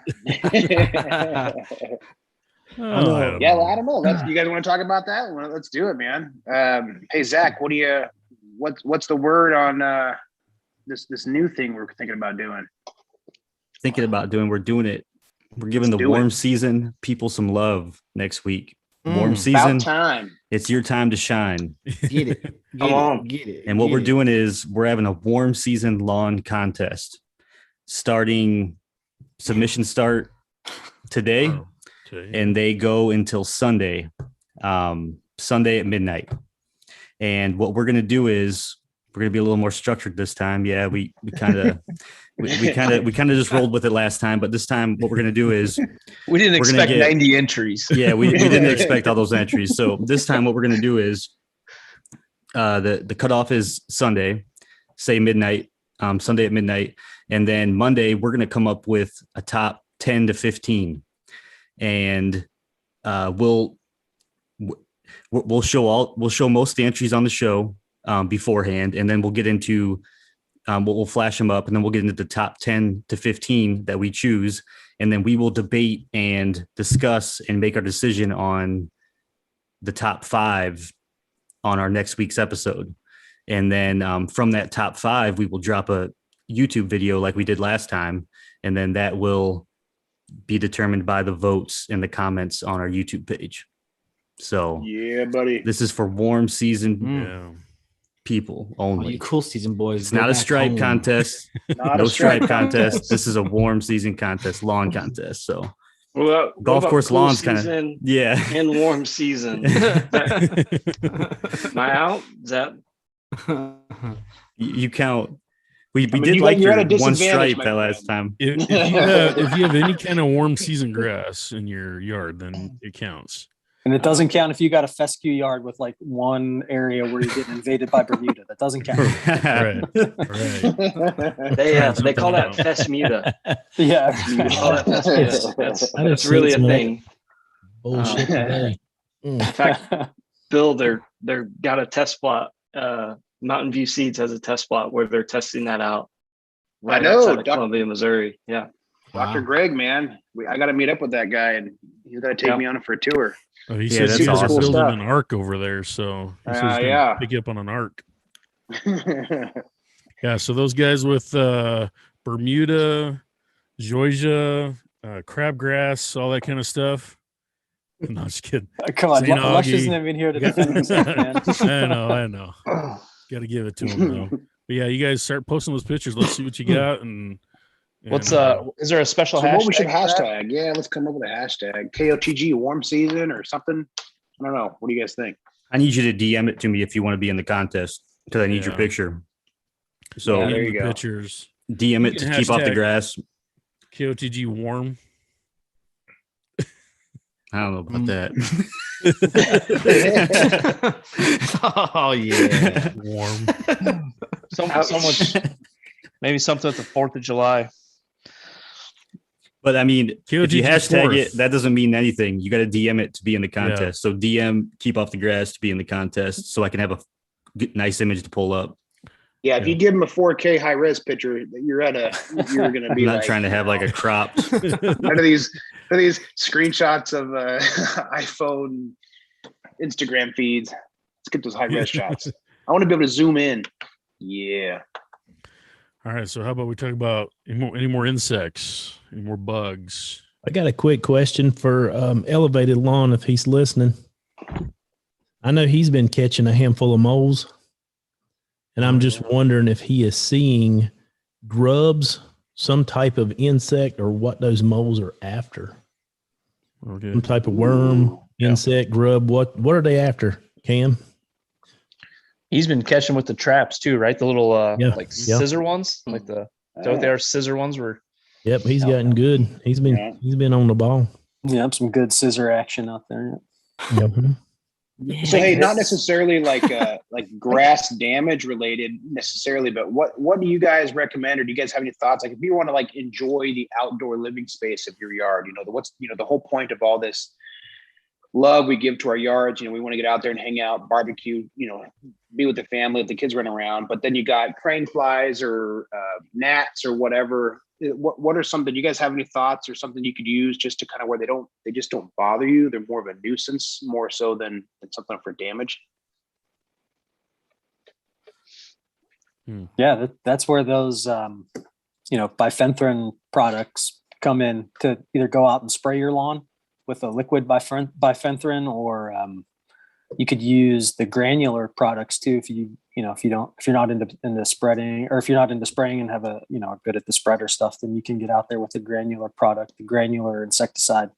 Yeah, well, I don't know. You guys want to talk about that? Let's do it, man. Hey, Zach, what's the word on this new thing we're thinking about doing? We're doing it. We're giving the warm season people some love next week. Warm season. About time. It's your time to shine. Get it. Get it. And what we're doing is we're having a warm season lawn contest. Submission start today, and they go until Sunday at midnight. And what we're going to do is we're going to be a little more structured this time. Yeah, we kind of just rolled with it last time, but this time what we're going to do is we didn't expect 90 entries. Yeah, we didn't expect all those entries. So this time what we're going to do is the cutoff is Sunday, say midnight, Sunday at midnight. And then Monday, we're going to come up with a top 10 to 15. And we'll show most of the entries on the show beforehand, and then we'll get into we'll flash them up, and then we'll get into the top 10 to 15 that we choose, and then we will debate and discuss and make our decision on the top 5 on our next week's episode. And then from that top 5, we will drop a YouTube video like we did last time, and then that will be determined by the votes in the comments on our YouTube page. So yeah, buddy, this is for warm season people only. You cool season boys. It's not a stripe contest. No stripe contest. This is a warm season contest, lawn contest. So golf course cool lawns kind of and warm season. Am I out? Is that you count? We did like your one stripe that last time. If you have any kind of warm season grass in your yard, then it counts. And it doesn't count if you got a fescue yard with like one area where you're getting invaded by Bermuda. That doesn't count. Right. They call that Fesmuda. Yeah. They call that Fesmuda. That's really a thing. Bullshit. In fact, Bill, they're got a test plot. Mountain View Seeds has a test plot where they're testing that out. Right outside of Columbia, Missouri. Yeah. Dr. Greg, man, I got to meet up with that guy, and he's got to take me on for a tour. Oh, he says he's awesome. Building an arc over there, so he says pick you up on an arc. Yeah, so those guys with Bermuda, Georgia, crabgrass, all that kind of stuff. No, just kidding. Come on, Lush isn't even here to defend himself, man. I know. Got to give it to him though. But yeah, you guys start posting those pictures. Let's see what you got. And what's is there a special hashtag? What we should hashtag? Yeah, let's come up with a hashtag. KOTG warm season or something. I don't know. What do you guys think? I need you to DM it to me if you want to be in the contest, because I need your picture. So there you go. Pictures. DM it to keep off the grass. KOTG warm. I don't know about that. Oh yeah, warm. So much. Maybe something at the 4th of July. But I mean, if you KOTG hashtag 4th. it, that doesn't mean anything. You got to DM it to be in the Yeah. contest. So DM keep off the grass to be in the contest, so I can have a nice image to pull up. Yeah, if you give them a 4K high res picture, you're going to I'm be not like, trying to have like a cropped. none of these screenshots of iPhone, Instagram feeds. Let's get those high res shots. I want to be able to zoom in. Yeah. All right. So how about we talk about any more insects, any more bugs? I got a quick question for Elevated Lawn if he's listening. I know he's been catching a handful of moles, and I'm just wondering if he is seeing grubs, some type of insect, or what those moles are after. Okay. Some type of worm, insect, grub. What are they after, Cam? He's been catching with the traps too, right? The little scissor ones, like is that what they are? Scissor ones were. Yep, he's gotten good. He's been on the ball. Yeah, some good scissor action out there. Yep. So hey, not necessarily like grass damage related necessarily, but what do you guys recommend, or do you guys have any thoughts? Like if you want to like enjoy the outdoor living space of your yard, the whole point of all this love we give to our yards, we want to get out there and hang out, barbecue, be with the family, let the kids run around, but then you got crane flies or gnats or whatever. What are something you guys have any thoughts or something you could use just to kind of where they just don't bother you? They're more of a nuisance more so than something for damage. Yeah, that's where those bifenthrin products come in to either go out and spray your lawn with a liquid bifenthrin, or you could use the granular products too if you're not into spreading, or if you're not into spraying and have are good at the spreader stuff, then you can get out there with the granular product, the granular insecticide.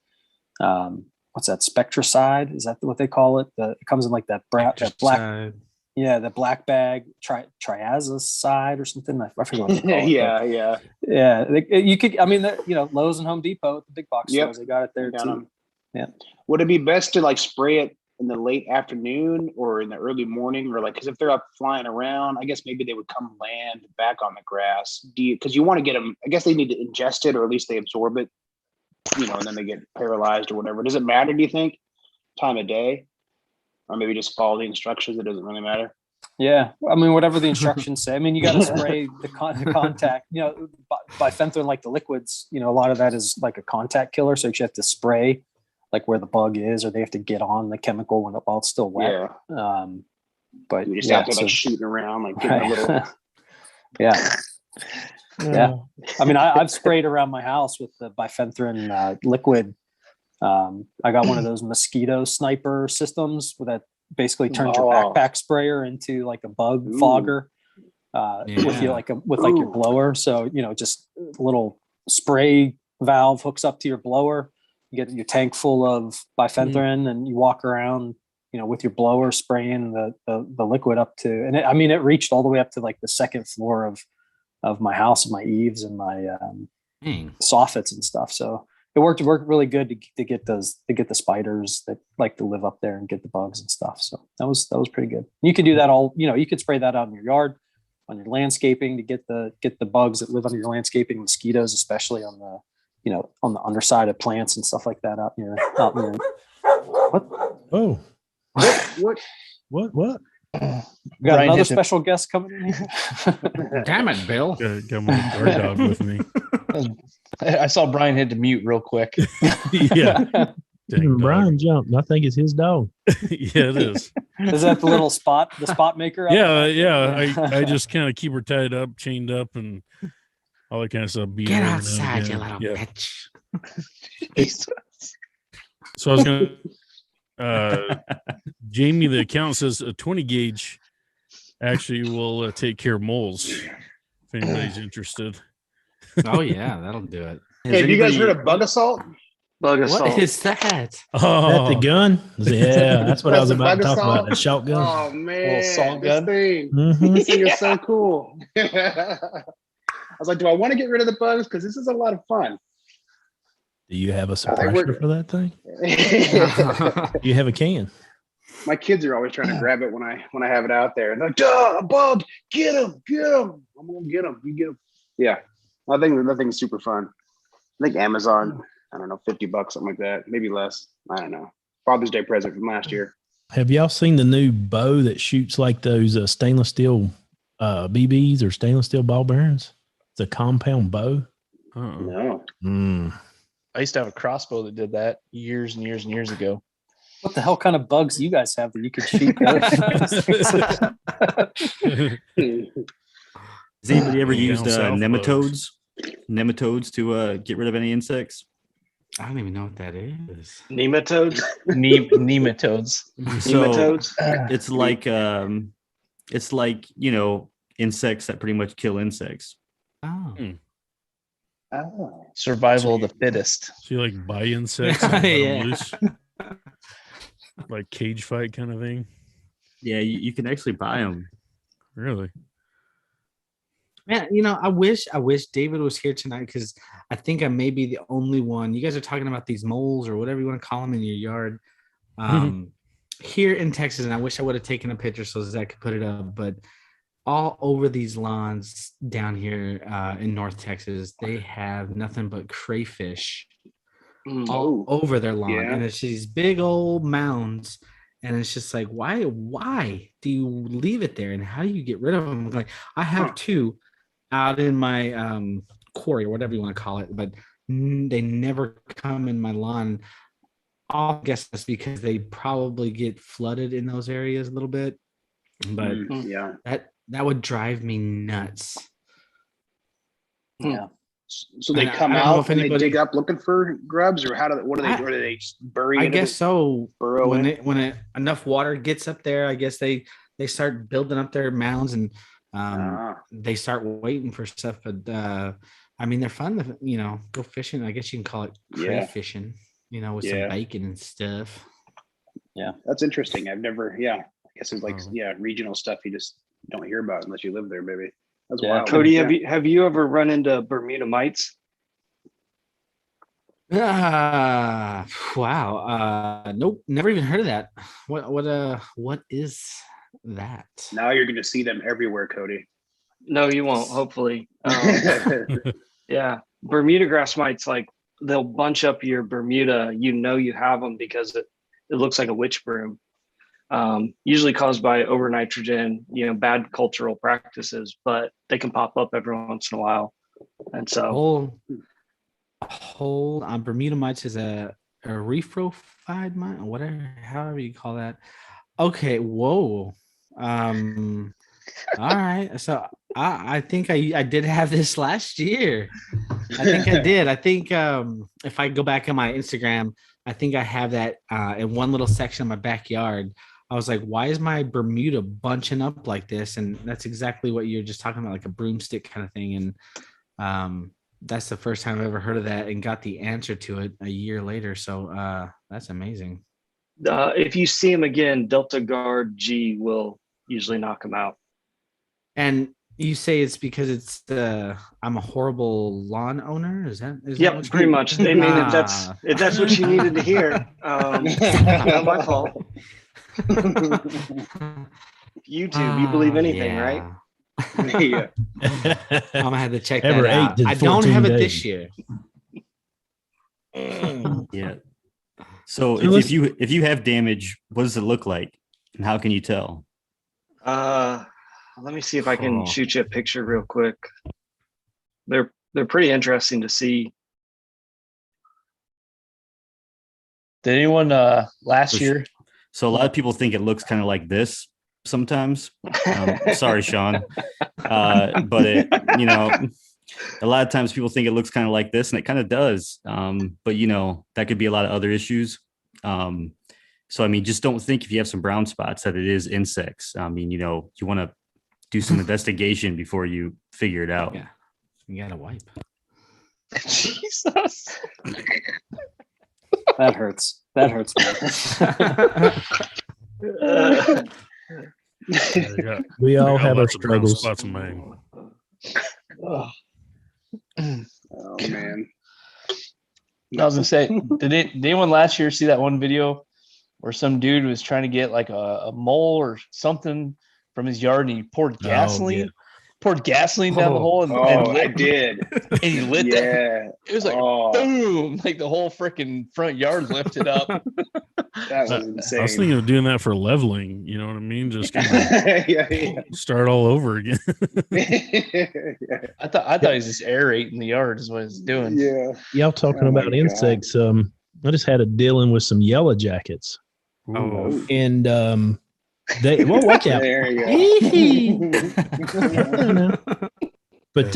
What's that? Spectricide? Is that what they call it? It comes in like that black. Yeah, the black bag, triazicide or something. I forget what they call it. Yeah. You could. I mean, Lowe's and Home Depot, the big box stores, they got it there too. Yeah. Would it be best to like spray it in the late afternoon or in the early morning, or because if they're up flying around, I guess maybe they would come land back on the grass. Because you want to get them? I guess they need to ingest it, or at least they absorb it. And then they get paralyzed or whatever. Does it matter? Do you think time of day? Or maybe just follow the instructions. It doesn't really matter. Yeah, I mean, whatever the instructions say. I mean, you got to spray the contact. Bifenthrin, like the liquids. A lot of that is like a contact killer, so you have to spray like where the bug is, or they have to get on the chemical while it's still wet. Yeah. But you just have to like shooting around, like getting a little. Yeah. I mean, I've sprayed around my house with the bifenthrin liquid. I got one of those mosquito sniper systems that basically turns your backpack sprayer into like a bug fogger with your blower. So, just a little spray valve hooks up to your blower. You get your tank full of bifenthrin and you walk around, with your blower spraying the liquid up to, and it reached all the way up to like the second floor of my house, my eaves and my soffits and stuff. So it worked really good to get the spiders that like to live up there and get the bugs and stuff. So that was pretty good. You could do that all, you could spray that out in your yard, on your landscaping to get the bugs that live under your landscaping, mosquitoes, especially on the underside of plants and stuff like that out in your what? Oh, what? We got another special guest coming in here. Damn it, Bill. Got my guard dog with me. I saw Brian hit to mute real quick. Yeah. Brian jumped. I think it's his dog. Yeah, it is. Is that the spot maker? Yeah. I just kind of keep her tied up, chained up, and all that kind of stuff. Get outside, you little bitch. So I was going to, Jamie, the account says a 20 gauge actually will take care of moles if anybody's interested. Oh, yeah, that'll do it. Hey, have you guys heard of bug assault? Bug assault. What is that? Oh, that the gun? Yeah, that's what I was about to talk about. The shotgun. Oh man, assault gun. This thing is so cool. I was like, do I want to get rid of the bugs? Because this is a lot of fun. Do you have a suppressor for that thing? You have a can. My kids are always trying to grab it when I have it out there. And they're like, duh, a bug, get him. I'm gonna get him. You get him. Yeah, I think that thing's super fun. I think Amazon, I don't know, $50, something like that, maybe less. I don't know. Father's Day present from last year. Have y'all seen the new bow that shoots like those stainless steel BBs or stainless steel ball bearings? It's a compound bow. No. I used to have a crossbow that did that years and years and years ago. What the hell kind of bugs do you guys have that you could shoot? Has anybody ever Down used south nematodes? Nematodes to get rid of any insects? I don't even know what that is. Nematodes. Nematodes. So Nematodes. it's like insects that pretty much kill insects. Oh. Oh. Survival of the fittest. So you like buy insects and let 'em Yeah. loose? Like cage fight kind of thing? Yeah, you can actually buy them. Really? Man, I wish David was here tonight because I think I may be the only one. You guys are talking about these moles or whatever you want to call them in your yard here in Texas, and I wish I would have taken a picture so Zach could put it up. But all over these lawns down here in North Texas, they have nothing but crayfish all over their lawn, and it's these big old mounds. And it's just like, why do you leave it there? And how do you get rid of them? Like, I have two out in my quarry or whatever you want to call it, but they never come in my lawn. I'll guess that's because they probably get flooded in those areas a little bit. But Yeah. that would drive me nuts. Yeah. So they And come I don't know out if and they anybody- dig up looking for grubs, or what do they do? Do they just bury? I into guess the so. burrow When in? enough water gets up there, I guess they start building up their mounds and they start waiting for stuff. But I mean, they're fun to go fishing. I guess you can call it cray fishing. With some bacon and stuff. Yeah, that's interesting. I've never. Yeah, I guess it's like regional stuff you just don't hear about unless you live there. Maybe that's wild. Cody, have you ever run into Bermuda mites? Wow. Nope, never even heard of that. What is that? Now you're going to see them everywhere, Cody. No, you won't. Hopefully, yeah. Bermuda grass mites, like they'll bunch up your Bermuda. You have them because it looks like a witch broom. Usually caused by over nitrogen, bad cultural practices, but they can pop up every once in a while. And so hold on, Bermuda mites is a reprophied mite, whatever, however you call that. Okay, whoa. All right. So I think I did have this last year. I think I did. I think if I go back on my Instagram, I think I have that in one little section of my backyard. I was like, why is my Bermuda bunching up like this? And that's exactly what you're just talking about, like a broomstick kind of thing. And that's the first time I've ever heard of that and got the answer to it a year later. So that's amazing. If you see him again, Delta Guard G will usually knock him out. And you say it's because I'm a horrible lawn owner? Is that yep, pretty much. I mean, if that's what you needed to hear, not my fault. YouTube, you believe anything, right? Yeah. I'm gonna have to check Ever that out. 8 to I don't 14 have it days. this year. Yeah. So So if you have damage, what does it look like, and how can you tell? Let me see if I can shoot you a picture real quick. They're pretty interesting to see. Did anyone last year? So a lot of people think it looks kind of like this sometimes. Sorry, Sean, but a lot of times people think it looks kind of like this, and it kind of does. But that could be a lot of other issues. So I mean, just don't think if you have some brown spots that it is insects. I mean, you want to do some investigation before you figure it out. Yeah, you gotta wipe. Jesus. That hurts. That hurts. We all have our lots of brown struggles. spots in mine. Oh man. I was gonna say, did anyone last year see that one video where some dude was trying to get like a mole or something from his yard and he poured gasoline poured gasoline down the hole and I lit, did. and he lit that. Yeah. It was like boom, like the whole freaking front yard lifted up. That was insane. I was thinking of doing that for leveling. You know what I mean? Just yeah. start all over again. I thought he was just aerating the yard is what he's doing. Yeah. Y'all talking Oh my about God. insects. I just had a dealing with some yellow jackets. Oh, And they watch out. There you go. But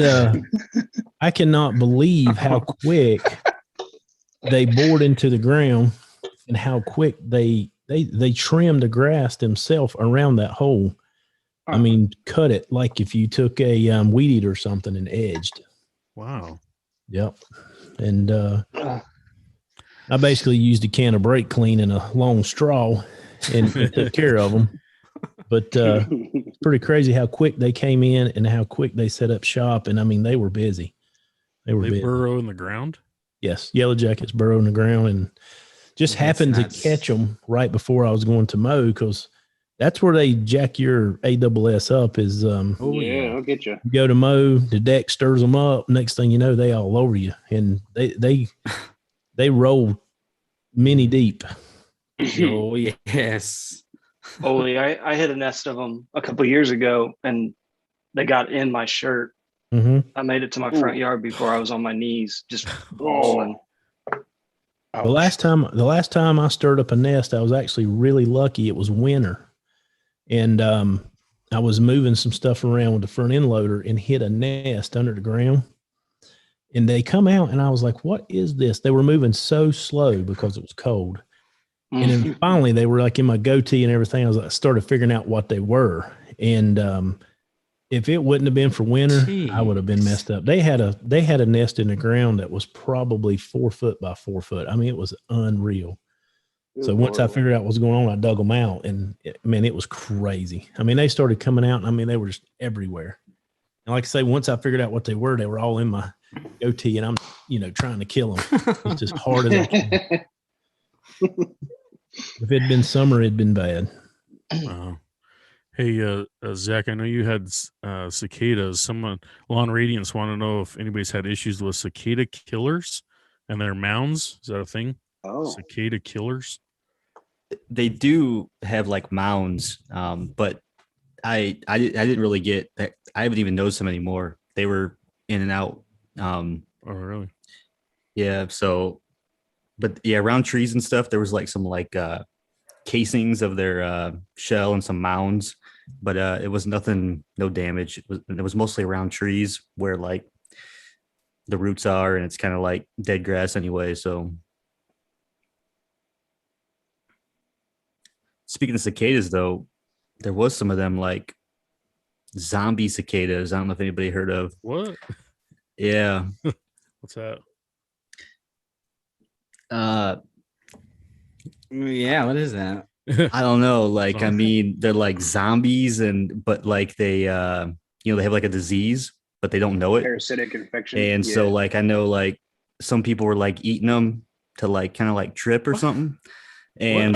I cannot believe how quick they bored into the ground and how quick they trimmed the grass themselves around that hole. I mean, cut it like if you took a weed eater or something and edged. Wow. Yep. And I basically used a can of brake clean and a long straw and took care of them. But it's pretty crazy how quick they came in and how quick they set up shop. And I mean, they were busy. They busy. Burrow in the ground? Yes. Yellow jackets burrow in the ground, and just happened to catch them right before I was going to mow, because that's where they jack your ASS up is I'll get you. you go to mow, the deck stirs them up. Next thing you know, they all over you, and they roll mini deep. oh yes. Oli, I hit a nest of them a couple years ago, and they got in my shirt. Mm-hmm. I made it to my front yard before I was on my knees, just bawling. The last time I stirred up a nest, I was actually really lucky. It was winter, and I was moving some stuff around with the front end loader and hit a nest under the ground. And they come out, and I was like, "What is this?" They were moving so slow because it was cold. And then finally, they were like in my goatee and everything. I started figuring out what they were. And if it wouldn't have been for winter, I would have been messed up. They had a nest in the ground that was probably 4 foot by 4 foot. I mean, it was unreal. So once I figured out what was going on, I dug them out, and it was crazy. I mean, they started coming out, and I mean, they were just everywhere. And like I say, once I figured out what they were all in my goatee, and I'm, trying to kill them. It's just hard as I can. If it'd been summer, it'd been bad. Hey, Zach, I know you had cicadas. Someone, Lawn Radiance, want to know if anybody's had issues with cicada killers and their mounds. Is that a thing? Oh, Cicada killers? They do have like mounds, but I didn't really get that. I haven't even noticed them anymore. They were in and out. Oh, really? Yeah. So, but yeah, around trees and stuff, there was like some casings of their shell and some mounds, but it was nothing, no damage. It was mostly around trees where like the roots are, and it's kind of like dead grass anyway. So, speaking of cicadas, though, there was some of them like zombie cicadas. I don't know if anybody heard of. What? Yeah. What's that? Yeah, what is that? I don't know. Like, I mean, they're like zombies, but like they have like a disease, but they don't know it. Parasitic infection. And so like, I know like some people were like eating them to like kind of like trip or something. And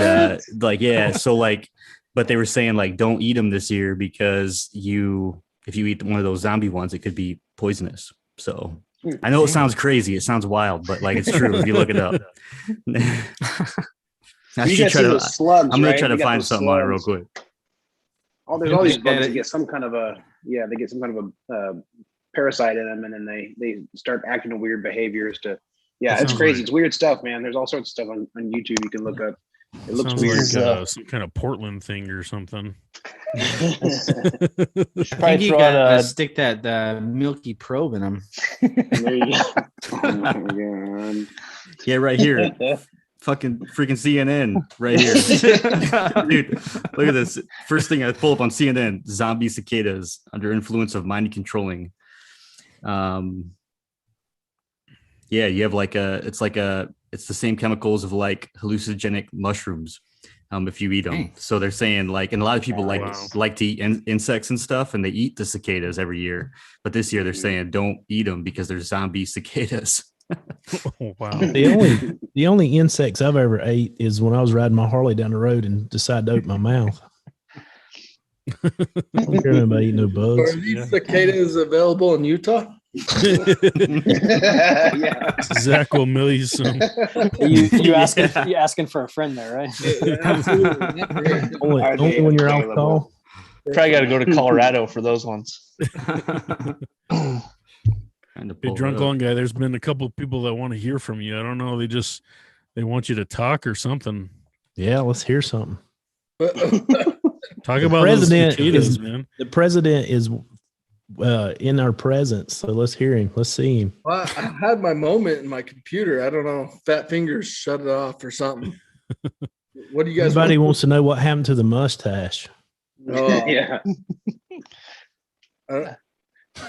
so like, but they were saying like, don't eat them this year because if you eat one of those zombie ones, it could be poisonous. So I know it sounds crazy. It sounds wild, but like it's true if you look it up. I'm going to try to find something on it real quick. There's all these bugs that get some kind of a parasite in them, and then they start acting in weird behaviors it's crazy. It's weird stuff, man. There's all sorts of stuff on YouTube you can look up. It looks weird. Like some kind of Portland thing or something. Probably you gotta stick that milky probe in them. There you go. Oh my God. Yeah, right here. Fucking freaking CNN right here. Dude, look at this. First thing I pull up on CNN, zombie cicadas under influence of mind controlling. Yeah, you have it's the same chemicals of like hallucinogenic mushrooms if you eat them. So they're saying like, and a lot of people like to eat insects and stuff, and they eat the cicadas every year. But this year they're saying don't eat them because they're zombie cicadas. Oh, wow. The only insects I've ever ate is when I was riding my Harley down the road and decided to open my mouth. I don't care about eating no Are bugs. these cicadas available in Utah? Yeah. Zach will mill you some. You asking for a friend there, right? Absolutely. Not great. Only, Are they only when you're off available? call. Probably got to go to Colorado for those ones. Kind of Hey, pull drunk it up. lawn guy, there's been a couple of people that want to hear from you. I don't know. They want you to talk or something. Yeah, let's hear something. Talk about those president cicadas, is- man. The president is in our presence, so let's hear him. Let's see him. Well, I had my moment in my computer. I don't know. Fat fingers shut it off or something. What do you guys Everybody want? wants to know what happened to the mustache. Oh, Yeah.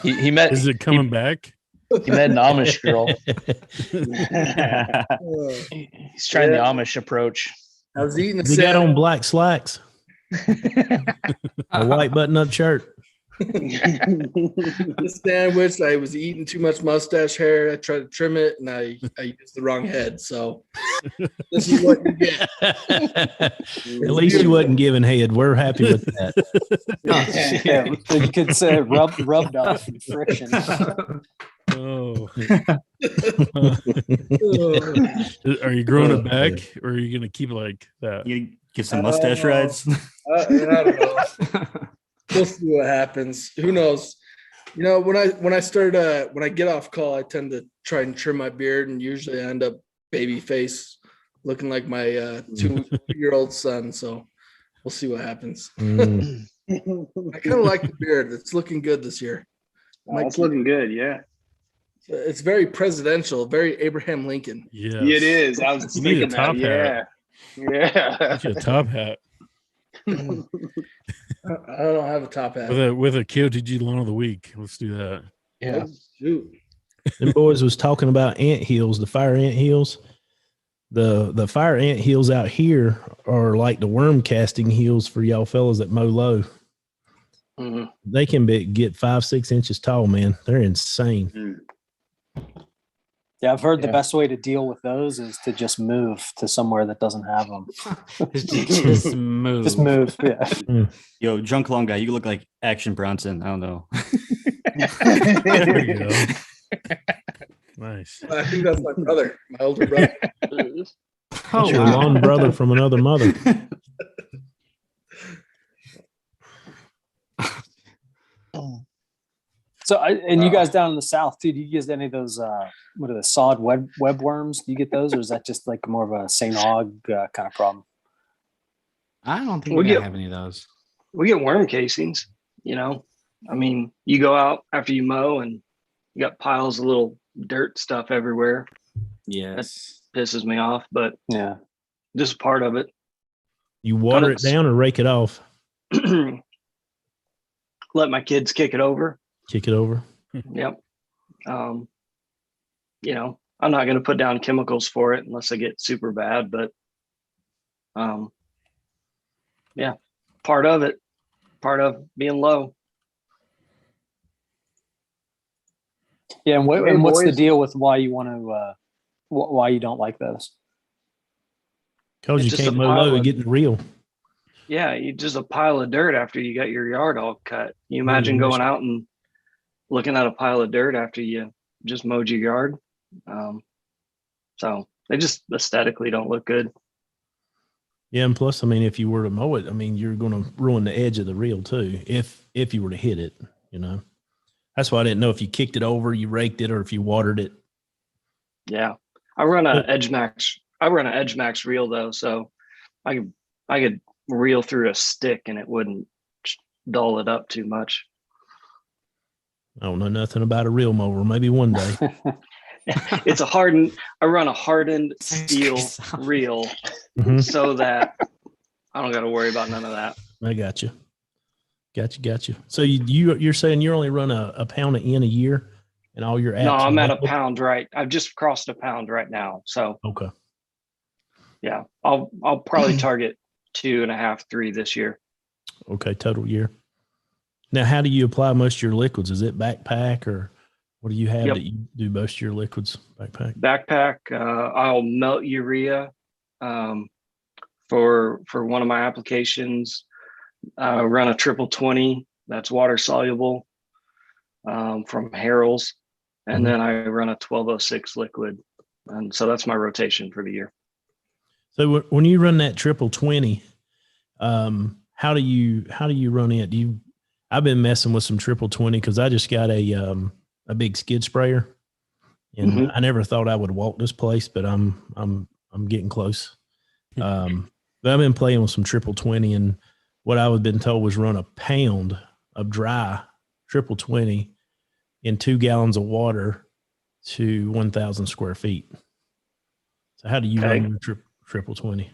He met Is it coming back? he met an Amish girl. oh. He's trying Yeah. the Amish approach. I was eating a He got on sandwich. black slacks, a white button-up shirt. The sandwich. I was eating too much mustache hair. I tried to trim it, and I used the wrong head. So this is what you get. At least you wasn't giving head. We're happy with that. Yeah, you could say rubbed off and friction. Oh, Oh, are you growing it back, or are you gonna keep it like that? You get some mustache rides. I don't know. We'll see what happens. Who knows? You know, when I get off call, I tend to try and trim my beard, and usually I end up baby face, looking like my 2-year-old son. So we'll see what happens. Mm. I kind of like the beard. It's looking good this year. It's looking good. Yeah. It's very presidential, very Abraham Lincoln. Yeah, It is. I was You need a thinking top that. Yeah. Yeah. Get you a top hat I don't have a top hat. with a KOTG Lawn of the Week. Let's do that. Yeah. Shoot. Them boys was talking about ant hills, the fire ant hills. The fire ant hills out here are like the worm casting hills for y'all fellas that mow low. Mhm. They can get 5-6 inches tall, man. They're insane. Yeah, I've heard the Yeah. best way to deal with those is to just move to somewhere that doesn't have them. Just move. Just move. Yeah. Yo, drunk lawn guy, you look like Action Bronson. I don't know. There you go. Nice. I think that's my brother, my older brother. That's your lawn brother from another mother. So, and you guys down in the south too, do you get any of those? What are the sawed webworms? Do you get those, or is that just like more of a St. Aug kind of problem? I don't think We we get- have any of those. We get worm casings, you know. I mean, you go out after you mow and you got piles of little dirt stuff everywhere. Yes. Pisses me off, but Yeah. this is part of it. You water it down or rake it off? Let my kids kick it over. Kick it over. Yep. You know, I'm not going to put down chemicals for it unless I get super bad, but yeah, part of it, part of being low. Yeah. And, Hey, what's the boys. deal with why you want to, why you don't like those? Because you It's just can't a mow pile low and of- get real. Yeah, you just a pile of dirt after you got your yard all cut. You imagine Mhm. going out and looking at a pile of dirt after you just mowed your yard. So they just aesthetically don't look good. Yeah, and plus, I mean, if you were to mow it, I mean, you're going to ruin the edge of the reel too. If you were to hit it, you know. That's why I didn't know if you kicked it over, you raked it, or if you watered it. Yeah, I run a Edge Max reel though, so I could reel through a stick and it wouldn't dull it up too much. I don't know nothing about a reel mower. Maybe one day. It's I run a hardened steel reel Mhm. so that I don't got to worry about none of that. I got you. Got you. So you're saying you only run a pound of in a year, and all your apps No, I'm are at a liquid? pound right. I've just crossed a pound right now. So Okay. yeah, I'll probably target 2.5, 3 this year. Okay, total year. Now, how do you apply most of your liquids? Is it backpack, or what do you have Yep. that you do most of your liquids? Backpack. Backpack. I'll melt urea for one of my applications. Run a triple 20 that's water soluble from Harrell's, and then I run a 1206 liquid, and so that's my rotation for the year. So when you run that triple 20, how do you run it? I've been messing with some triple 20 because I just got a big skid sprayer, and I never thought I would walk this place, but I'm getting close. But I've been playing with some triple 20, and what I was been told was run a pound of dry triple 20 in 2 gallons of water to 1,000 square feet. So how do you run your triple 20?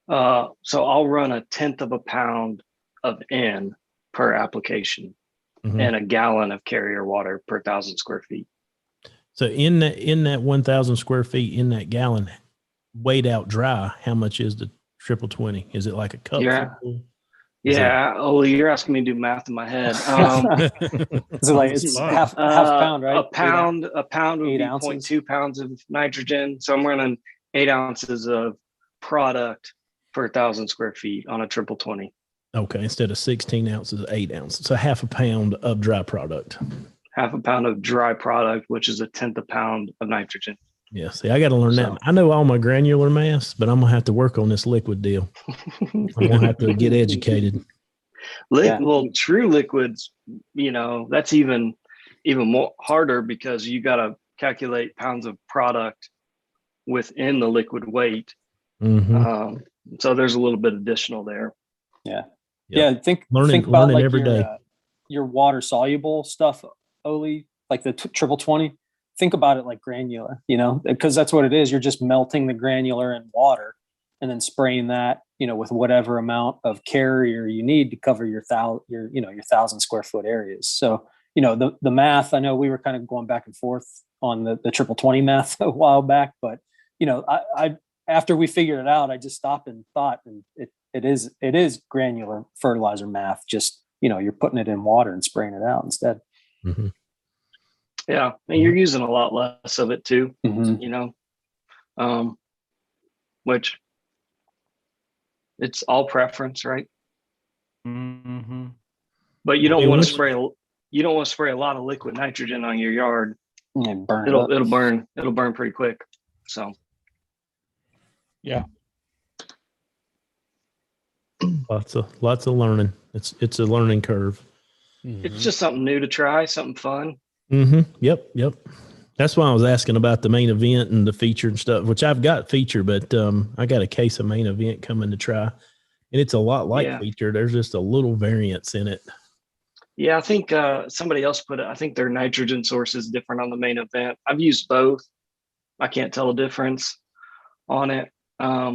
So I'll run 1/10 of a pound of N per application and a gallon of carrier water per 1,000 square feet. So in that 1,000 square feet, in that gallon, weighed out dry, how much is the triple 20? Is it like a cup? Yeah. Oli, you're asking me to do math in my head. Is it like it's half a pound, right? A pound would be 0.2 pounds of nitrogen. So I'm running 8 ounces of product per 1,000 square feet on a triple 20. Okay, instead of 16 ounces, 8 ounces. So half a pound of dry product. Half a pound of dry product, which is 1/10 a pound of nitrogen. Yeah, see, I got to learn that. I know all my granular mass, but I'm going to have to work on this liquid deal. I'm going to have to get educated. Well, true liquids, that's even more harder because you got to calculate pounds of product within the liquid weight. So there's a little bit additional there. Yeah. Think about like every day. Your water soluble stuff, Oli, like the triple 20. Think about it like granular, because that's what it is. You're just melting the granular in water and then spraying that, with whatever amount of carrier you need to cover your 1,000 square foot areas. So, the math, I know we were kind of going back and forth on the triple 20 math a while back, but I after we figured it out, I just stopped and thought, and it is granular fertilizer math. Just, you're putting it in water and spraying it out instead. Yeah, and you're using a lot less of it too, which it's all preference, right? But you don't want to spray. You don't want to spray a lot of liquid nitrogen on your yard. It'll burn. It'll burn pretty quick. So, yeah, lots of learning. It's a learning curve. It's just something new to try, something fun. Yep. That's why I was asking about the main event and the feature and stuff, which I've got feature, but I got a case of main event coming to try, and it's a lot like feature. There's just a little variance in it. Yeah, I think somebody else put it. I think their nitrogen source is different on the main event. I've used both. I can't tell a difference on it. I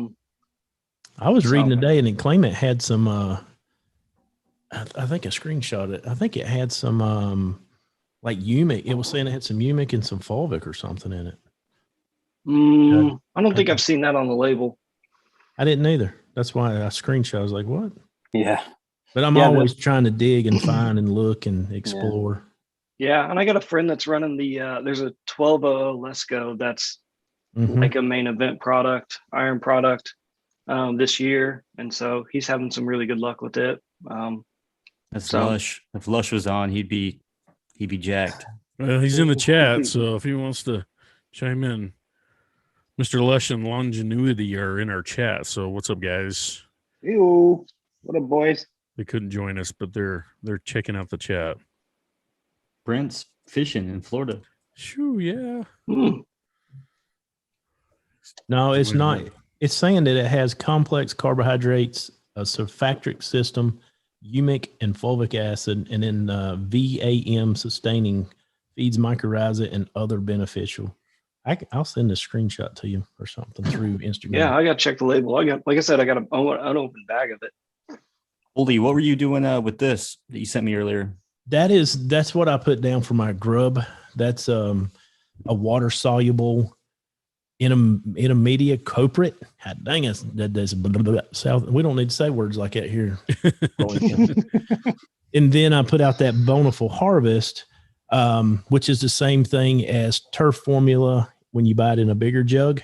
was reading today, and it claimed it had some. I think I screenshot it. I think it had some. Like humic, it was saying it had some humic and some fulvic or something in it. I don't think I've seen that on the label. I didn't either. That's why I screenshot. I was like, what? Yeah. But I'm always trying to dig and find and look and explore. Yeah. And I got a friend that's running there's a 1200 Lesco that's like a main event product, iron product this year. And so he's having some really good luck with it. That's Lush. If Lush was on, he'd be jacked. Well, he's in the chat, so if he wants to chime in, Mr. Lush and Lawngenuity are in our chat. So what's up, guys? Ew. What up, boys? They couldn't join us, but they're checking out the chat. Brent's fishing in Florida. Shoo, yeah. No, it's not. It's saying that it has complex carbohydrates, a surfactant system, humic and fulvic acid, and then VAM sustaining, feeds mycorrhiza and other beneficial. I'll send a screenshot to you or something through Instagram. Yeah, I got to check the label. Like I said, I got an unopened bag of it. Oldie, what were you doing with this that you sent me earlier? That's what I put down for my grub. That's a water soluble intermediate coprit. God dang it, that's south. We don't need to say words like that here. And then I put out that Bonaful Harvest, which is the same thing as turf formula when you buy it in a bigger jug.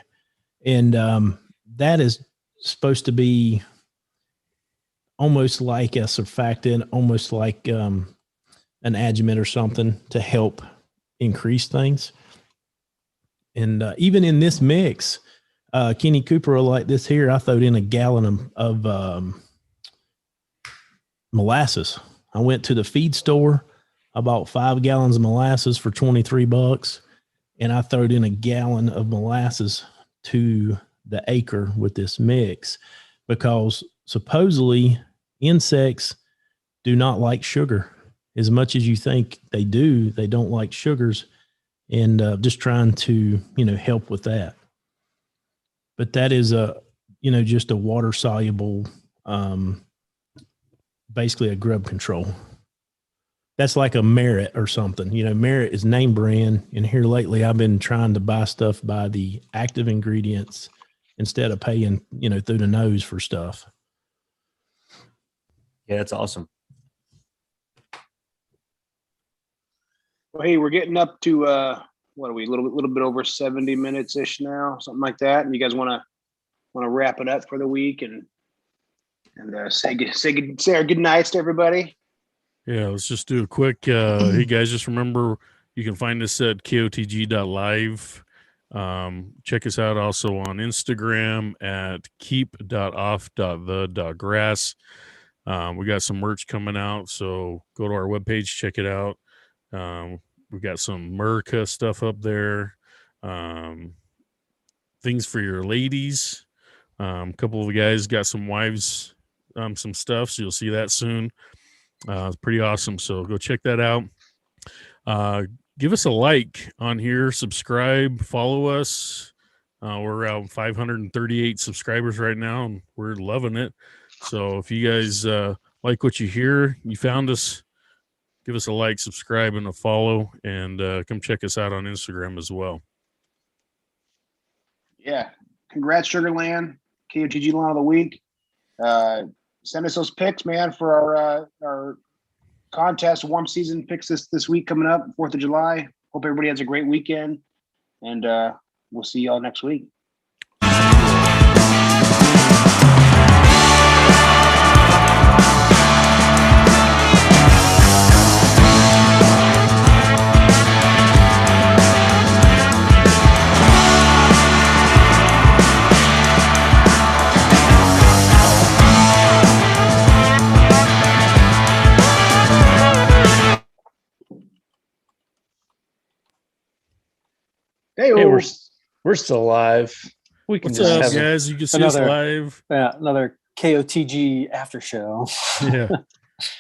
And that is supposed to be, almost like a surfactant, almost like an adjuvant or something to help increase things. And even in this mix, Kenny Cooper will like this here. I throwed in a gallon of molasses. I went to the feed store. I bought 5 gallons of molasses for $23, and I throwed in a gallon of molasses to the acre with this mix because supposedly insects do not like sugar as much as you think they do. They don't like sugars, and just trying to, help with that. But that is just a water soluble, basically a grub control. That's like a Merit or something. Merit is name brand. And here lately, I've been trying to buy stuff by the active ingredients instead of paying, through the nose for stuff. Yeah, that's awesome. Well, hey, we're getting up to what are we? A little bit over 70 minutes ish now, something like that. And you guys want to wrap it up for the week and say our good nights to everybody. Yeah, let's just do a quick. Hey guys, just remember you can find us at kotg.live. Check us out also on Instagram at keep.off.the.grass. We got some merch coming out, so go to our webpage, check it out. We got some Merca stuff up there. Things for your ladies. A couple of the guys got some wives, some stuff, so you'll see that soon. It's pretty awesome. So go check that out. Give us a like on here, subscribe, follow us. We're around 538 subscribers right now, and we're loving it. So if you guys like what you hear, you found us, give us a like, subscribe, and a follow, and come check us out on Instagram as well. Yeah. Congrats, Sugarland, KOTG Lawn of the Week. Send us those picks, man, for our contest, warm season picks this week coming up, 4th of July. Hope everybody has a great weekend, and we'll see y'all next week. Hey, we're still live. We can What's just up, have guys? You can see us live. Yeah, another KOTG after show. Yeah.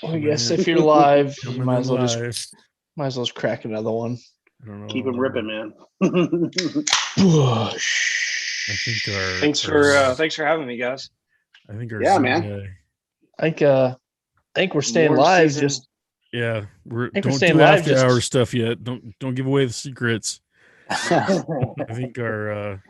I guess if you're live, you Coming might in as well live. might as well just crack another one. I don't know. Keep them ripping, man. I think our Thanks for having me, guys. I think our Yeah, Zoom man. guy- I think we're staying Warm live. season. Just Yeah, think we're don't staying do live after just- hour stuff yet. Don't give away the secrets. I think our